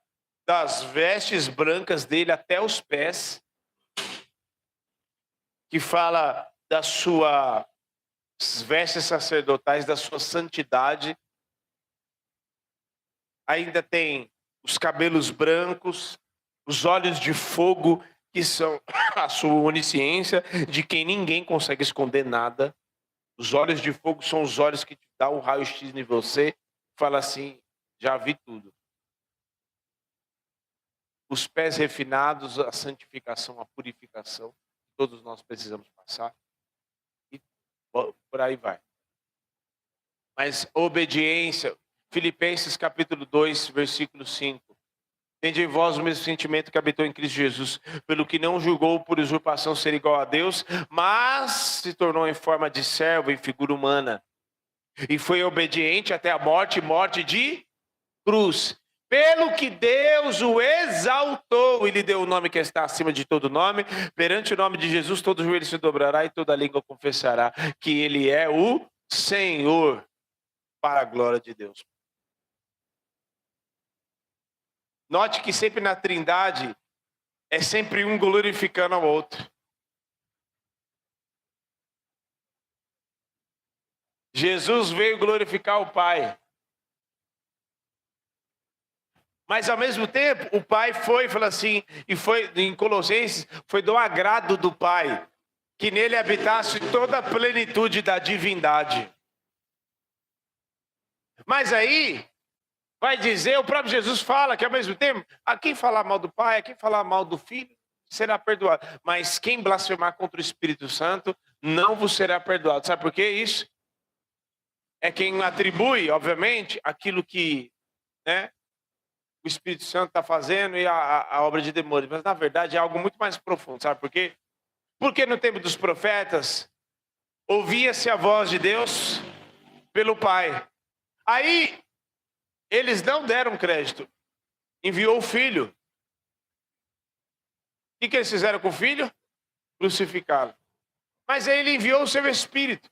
das vestes brancas dele até os pés. Que fala das suas vestes sacerdotais, da sua santidade. Ainda tem os cabelos brancos, os olhos de fogo, que são a sua onisciência, de quem ninguém consegue esconder nada. Os olhos de fogo são os olhos que te dão um raio-x em você, fala assim, já vi tudo. Os pés refinados, a santificação, a purificação, todos nós precisamos passar. E por aí vai. Mas obediência, Filipenses capítulo 2, versículo 5. Tende em vós o mesmo sentimento que habitou em Cristo Jesus, pelo que não julgou por usurpação ser igual a Deus, mas se tornou em forma de servo, em figura humana. E foi obediente até a morte, morte de cruz. Pelo que Deus o exaltou e lhe deu o nome que está acima de todo nome. Perante o nome de Jesus, todo joelho se dobrará e toda língua confessará que ele é o Senhor, para a glória de Deus. Note que sempre na Trindade é sempre um glorificando ao outro. Jesus veio glorificar o Pai. Mas ao mesmo tempo, o Pai foi, falou assim, e foi em Colossenses, foi do agrado do Pai, que nele habitasse toda a plenitude da divindade. Mas aí, vai dizer, o próprio Jesus fala que ao mesmo tempo, a quem falar mal do Pai, a quem falar mal do Filho, será perdoado. Mas quem blasfemar contra o Espírito Santo, não vos será perdoado. Sabe por que isso? É quem atribui, obviamente, aquilo que, né, o Espírito Santo está fazendo e a obra de demônios. Mas, na verdade, é algo muito mais profundo. Sabe por quê? Porque no tempo dos profetas, ouvia-se a voz de Deus pelo Pai. Aí, eles não deram crédito. Enviou o Filho. O que eles fizeram com o Filho? Crucificá-lo. Mas aí ele enviou o seu Espírito.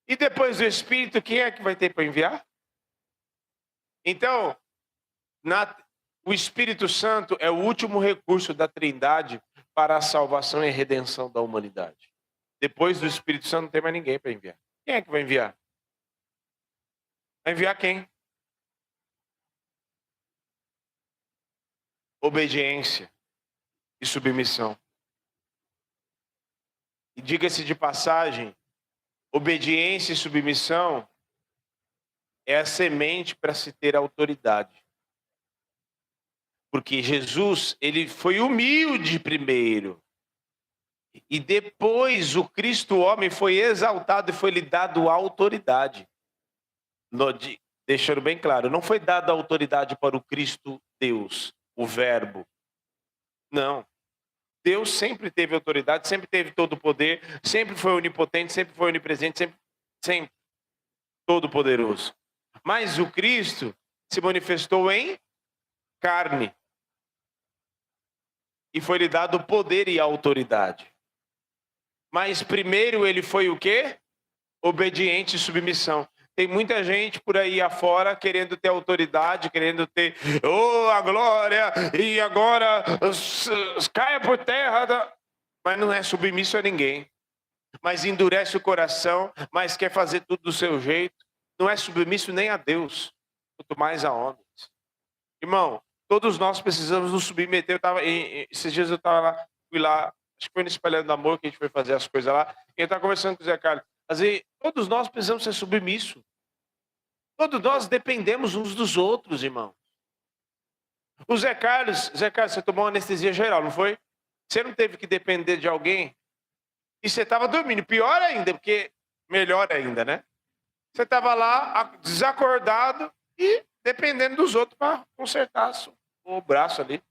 E depois do Espírito, quem é que vai ter para enviar? Então, o Espírito Santo é o último recurso da Trindade para a salvação e redenção da humanidade. Depois do Espírito Santo não tem mais ninguém para enviar. Quem é que vai enviar? Vai enviar quem? Obediência e submissão. E diga-se de passagem, obediência e submissão é a semente para se ter autoridade. Porque Jesus, ele foi humilde primeiro. E depois o Cristo homem foi exaltado e foi lhe dado autoridade. Deixando bem claro, não foi dada autoridade para o Cristo Deus, o verbo. Não. Deus sempre teve autoridade, sempre teve todo o poder, sempre foi onipotente, sempre foi onipresente, sempre todo poderoso. Mas o Cristo se manifestou em carne. E foi lhe dado poder e autoridade. Mas primeiro ele foi o quê? Obediente e submissão. Tem muita gente por aí afora querendo ter autoridade, querendo ter, oh, a glória, e agora caia por terra. Mas não é submisso a ninguém. Mas endurece o coração, mas quer fazer tudo do seu jeito. Não é submisso nem a Deus, quanto mais a homens. Irmão, todos nós precisamos nos submeter. Esses dias eu estava lá, fui lá, acho que foi no Espalhando Amor que a gente foi fazer as coisas lá, e eu estava conversando com o Zé Carlos. Assim, todos nós precisamos ser submissos. Todos nós dependemos uns dos outros, irmão. O Zé Carlos, você tomou uma anestesia geral, não foi? Você não teve que depender de alguém? E você estava dormindo. Pior ainda, porque melhor ainda, né? Você estava lá, desacordado e dependendo dos outros para consertar o braço ali.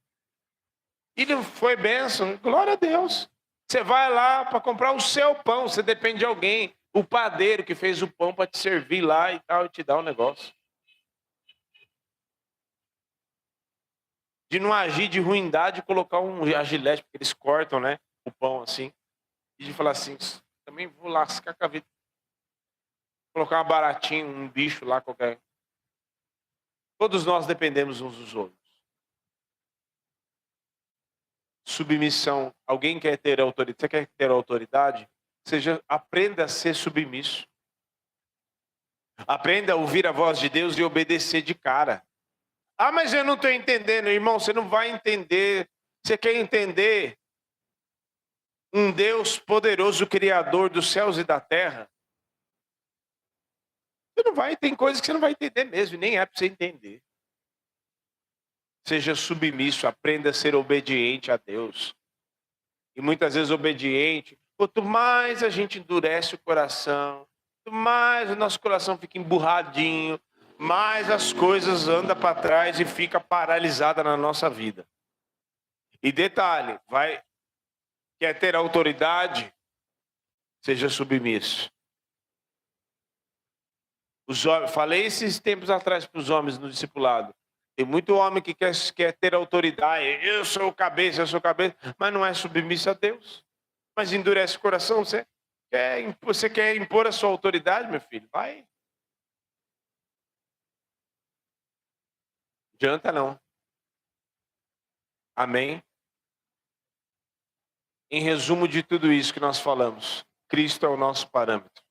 E não foi bênção, glória a Deus. Você vai lá para comprar o seu pão, você depende de alguém. O padeiro que fez o pão para te servir lá e tal, e te dar um negócio. De não agir de ruindade e colocar a gilete, porque eles cortam, né, o pão assim. E de falar assim, também vou lascar com a vida. Colocar uma baratinha, um bicho lá qualquer. Todos nós dependemos uns dos outros. Submissão. Alguém quer ter autoridade? Você quer ter autoridade? Aprenda a ser submisso. Aprenda a ouvir a voz de Deus e obedecer de cara. Ah, mas eu não estou entendendo, irmão. Você não vai entender. Você quer entender um Deus poderoso, criador dos céus e da terra? Você não vai, tem coisas que você não vai entender mesmo, e nem é para você entender. Seja submisso, aprenda a ser obediente a Deus. E muitas vezes obediente, quanto mais a gente endurece o coração, quanto mais o nosso coração fica emburradinho, mais as coisas andam para trás e fica paralisada na nossa vida. E detalhe, quer ter autoridade? Seja submisso. Falei esses tempos atrás para os homens no discipulado. Tem muito homem que quer ter autoridade. Eu sou o cabeça, mas não é submisso a Deus. Mas endurece o coração. Você quer impor a sua autoridade, meu filho? Vai. Não adianta não. Amém? Em resumo de tudo isso que nós falamos, Cristo é o nosso parâmetro.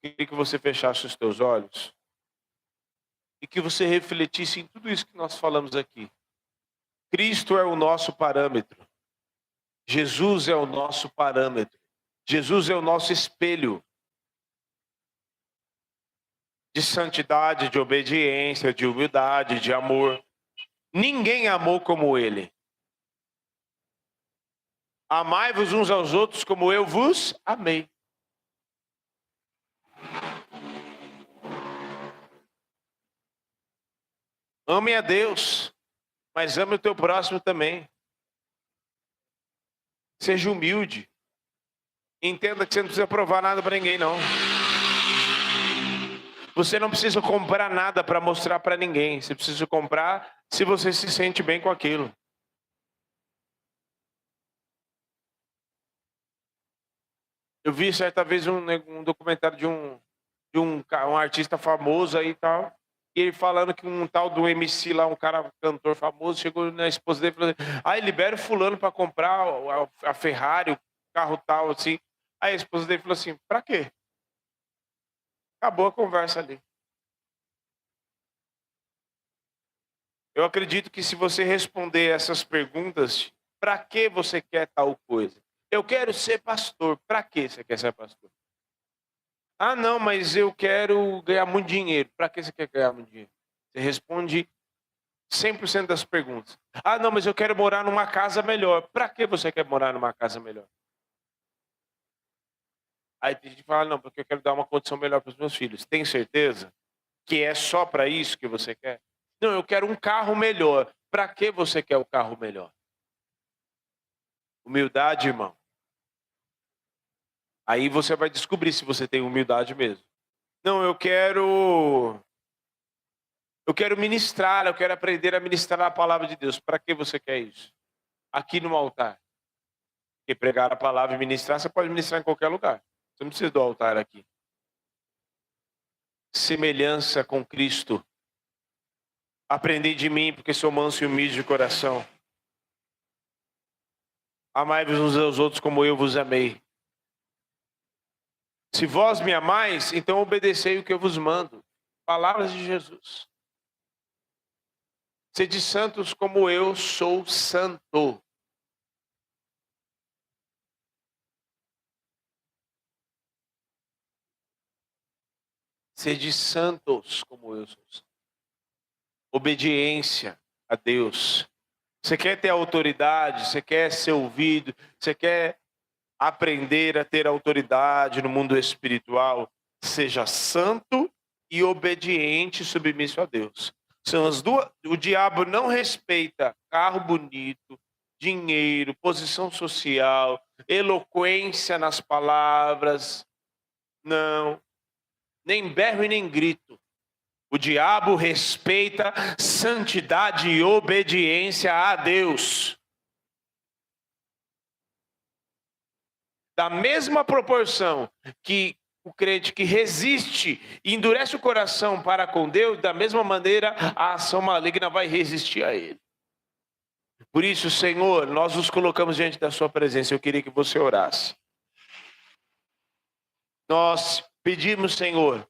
Queria que você fechasse os teus olhos e que você refletisse em tudo isso que nós falamos aqui. Cristo é o nosso parâmetro. Jesus é o nosso parâmetro. Jesus é o nosso espelho de santidade, de obediência, de humildade, de amor. Ninguém amou como Ele. Amai-vos uns aos outros como eu vos amei. Ame a Deus, mas ame o teu próximo também. Seja humilde. Entenda que você não precisa provar nada para ninguém, não. Você não precisa comprar nada para mostrar para ninguém. Você precisa comprar se você se sente bem com aquilo. Eu vi certa vez um documentário de um artista famoso aí e tal. E ele falando que um tal do MC lá, um cara cantor famoso, chegou na esposa dele e falou assim, libera o fulano para comprar a Ferrari, o carro tal, assim. Aí a esposa dele falou assim, pra quê? Acabou a conversa ali. Eu acredito que se você responder essas perguntas, pra que você quer tal coisa? Eu quero ser pastor. Pra que você quer ser pastor? Ah, não, mas eu quero ganhar muito dinheiro. Pra que você quer ganhar muito dinheiro? Você responde 100% das perguntas. Ah, não, mas eu quero morar numa casa melhor. Pra que você quer morar numa casa melhor? Aí tem gente que fala, não, porque eu quero dar uma condição melhor para os meus filhos. Tem certeza que é só para isso que você quer? Não, eu quero um carro melhor. Para que você quer o carro melhor? Humildade, irmão. Aí você vai descobrir se você tem humildade mesmo. Não, eu quero ministrar, eu quero aprender a ministrar a palavra de Deus. Para que você quer isso? Aqui no altar. Porque pregar a palavra e ministrar, você pode ministrar em qualquer lugar. Você não precisa do altar aqui. Semelhança com Cristo. Aprendei de mim, porque sou manso e humilde de coração. Amai-vos uns aos outros como eu vos amei. Se vós me amais, então obedecei o que eu vos mando. Palavras de Jesus. Sede santos como eu sou santo. Sede santos como eu sou santo. Obediência a Deus. Você quer ter autoridade, você quer ser ouvido, você quer aprender a ter autoridade no mundo espiritual, seja santo e obediente, submisso a Deus. São as duas. O diabo não respeita carro bonito, dinheiro, posição social, eloquência nas palavras. Não. Nem berro e nem grito. O diabo respeita santidade e obediência a Deus. Da mesma proporção que o crente que resiste e endurece o coração para com Deus, da mesma maneira a ação maligna vai resistir a ele. Por isso, Senhor, nós nos colocamos diante da sua presença. Eu queria que você orasse. Nós pedimos, Senhor,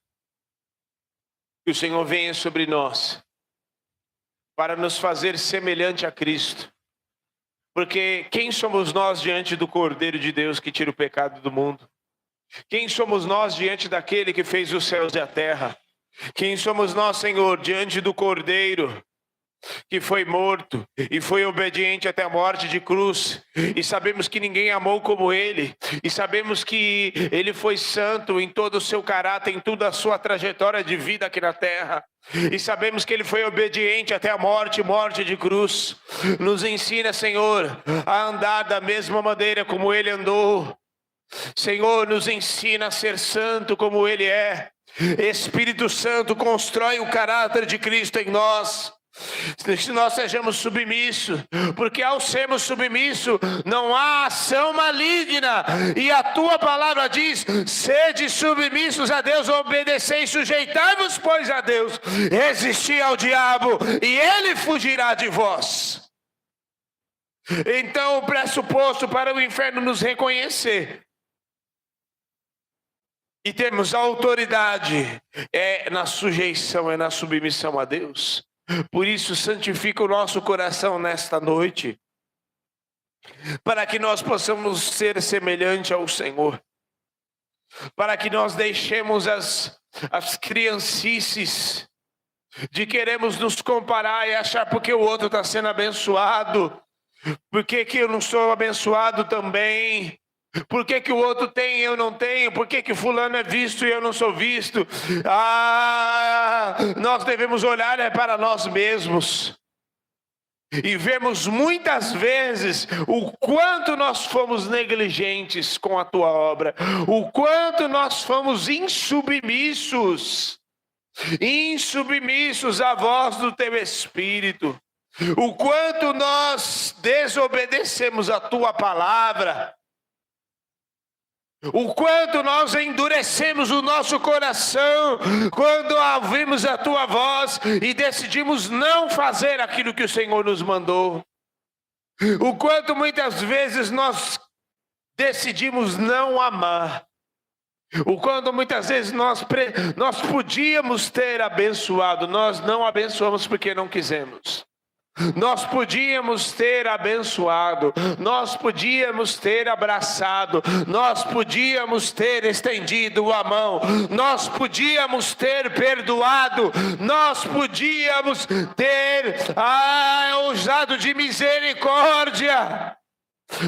que o Senhor venha sobre nós para nos fazer semelhante a Cristo. Porque quem somos nós diante do Cordeiro de Deus que tira o pecado do mundo? Quem somos nós diante daquele que fez os céus e a terra? Quem somos nós, Senhor, diante do Cordeiro que foi morto e foi obediente até a morte de cruz, e sabemos que ninguém amou como ele, e sabemos que ele foi santo em todo o seu caráter, em toda a sua trajetória de vida aqui na terra, e sabemos que ele foi obediente até a morte de cruz. Nos ensina, Senhor, a andar da mesma maneira como ele andou. Senhor, nos ensina a ser santo como ele é. Espírito Santo, constrói o caráter de Cristo em nós. Se nós sejamos submissos, porque ao sermos submissos não há ação maligna, e a tua palavra diz: sede submissos a Deus, obedecei, sujeitai-vos pois a Deus, resisti ao diabo e ele fugirá de vós. Então o pressuposto para o inferno nos reconhecer e termos autoridade é na sujeição, é na submissão a Deus. Por isso, santifica o nosso coração nesta noite, para que nós possamos ser semelhante ao Senhor, para que nós deixemos as criancices de queremos nos comparar e achar porque o outro está sendo abençoado, por que eu não sou abençoado também? Por que o outro tem e eu não tenho? Por que fulano é visto e eu não sou visto? Nós devemos olhar para nós mesmos e vemos muitas vezes o quanto nós fomos negligentes com a tua obra, o quanto nós fomos insubmissos à voz do teu Espírito, o quanto nós desobedecemos a tua palavra, o quanto nós endurecemos o nosso coração quando ouvimos a tua voz e decidimos não fazer aquilo que o Senhor nos mandou. O quanto muitas vezes nós decidimos não amar. O quanto muitas vezes nós podíamos ter abençoado, nós não abençoamos porque não quisemos. Nós podíamos ter abençoado, nós podíamos ter abraçado, nós podíamos ter estendido a mão, nós podíamos ter perdoado, nós podíamos ter usado de misericórdia,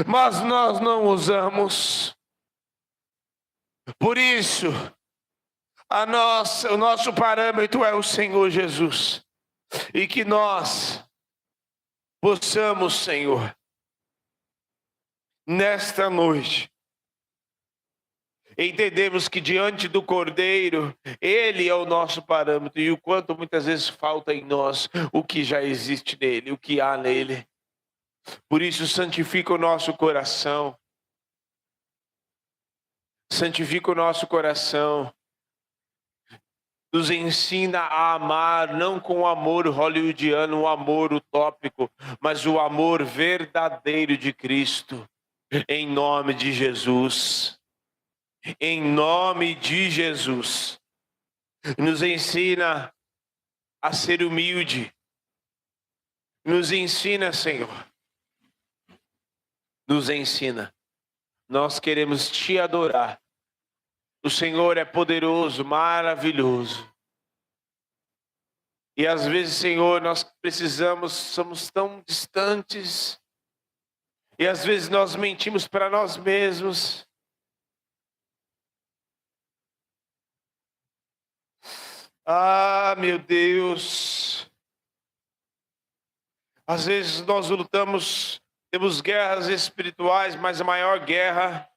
mas nós não usamos. Por isso, o nosso parâmetro é o Senhor Jesus, e que nós possamos, Senhor, nesta noite, entendemos que diante do Cordeiro, Ele é o nosso parâmetro, e o quanto muitas vezes falta em nós o que já existe nele, o que há nele. Por isso, santifica o nosso coração, santifica o nosso coração, nos ensina a amar, não com o amor hollywoodiano, o amor utópico, mas o amor verdadeiro de Cristo, em nome de Jesus. Em nome de Jesus. Nos ensina a ser humilde. Nos ensina, Senhor. Nos ensina. Nós queremos te adorar. O Senhor é poderoso, maravilhoso. E às vezes, Senhor, nós somos tão distantes. E às vezes nós mentimos para nós mesmos. Meu Deus. Às vezes nós lutamos, temos guerras espirituais, mas a maior guerra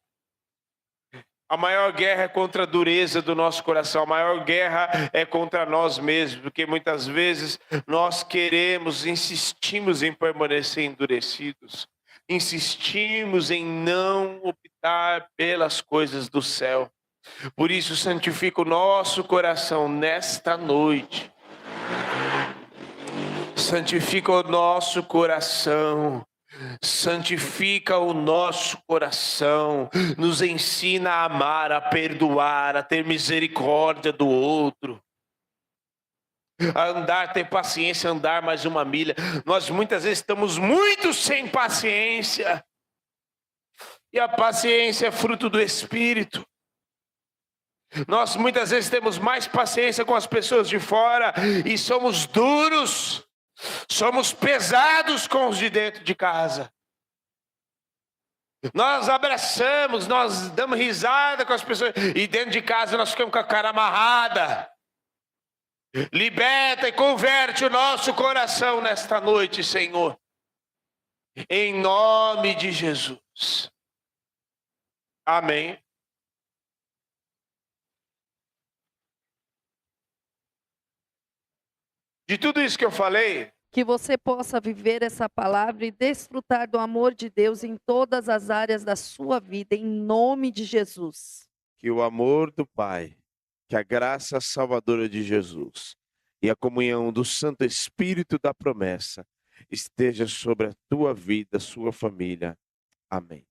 é contra a dureza do nosso coração, a maior guerra é contra nós mesmos, porque muitas vezes nós insistimos em permanecer endurecidos, insistimos em não optar pelas coisas do céu. Por isso, santifica o nosso coração nesta noite. Santifica o nosso coração. Santifica o nosso coração, nos ensina a amar, a perdoar, a ter misericórdia do outro, a andar, ter paciência, andar mais uma milha. Nós muitas vezes estamos muito sem paciência, e a paciência é fruto do Espírito. Nós muitas vezes temos mais paciência com as pessoas de fora e somos duros. Somos pesados com os de dentro de casa. Nós abraçamos, nós damos risada com as pessoas, e dentro de casa nós ficamos com a cara amarrada. Liberta e converte o nosso coração nesta noite, Senhor. Em nome de Jesus. Amém. De tudo isso que eu falei, Que você possa viver essa palavra e desfrutar do amor de Deus em todas as áreas da sua vida, em nome de Jesus. que o amor do Pai, que a graça salvadora de Jesus e a comunhão do Santo Espírito da promessa esteja sobre a tua vida, sua família. Amém.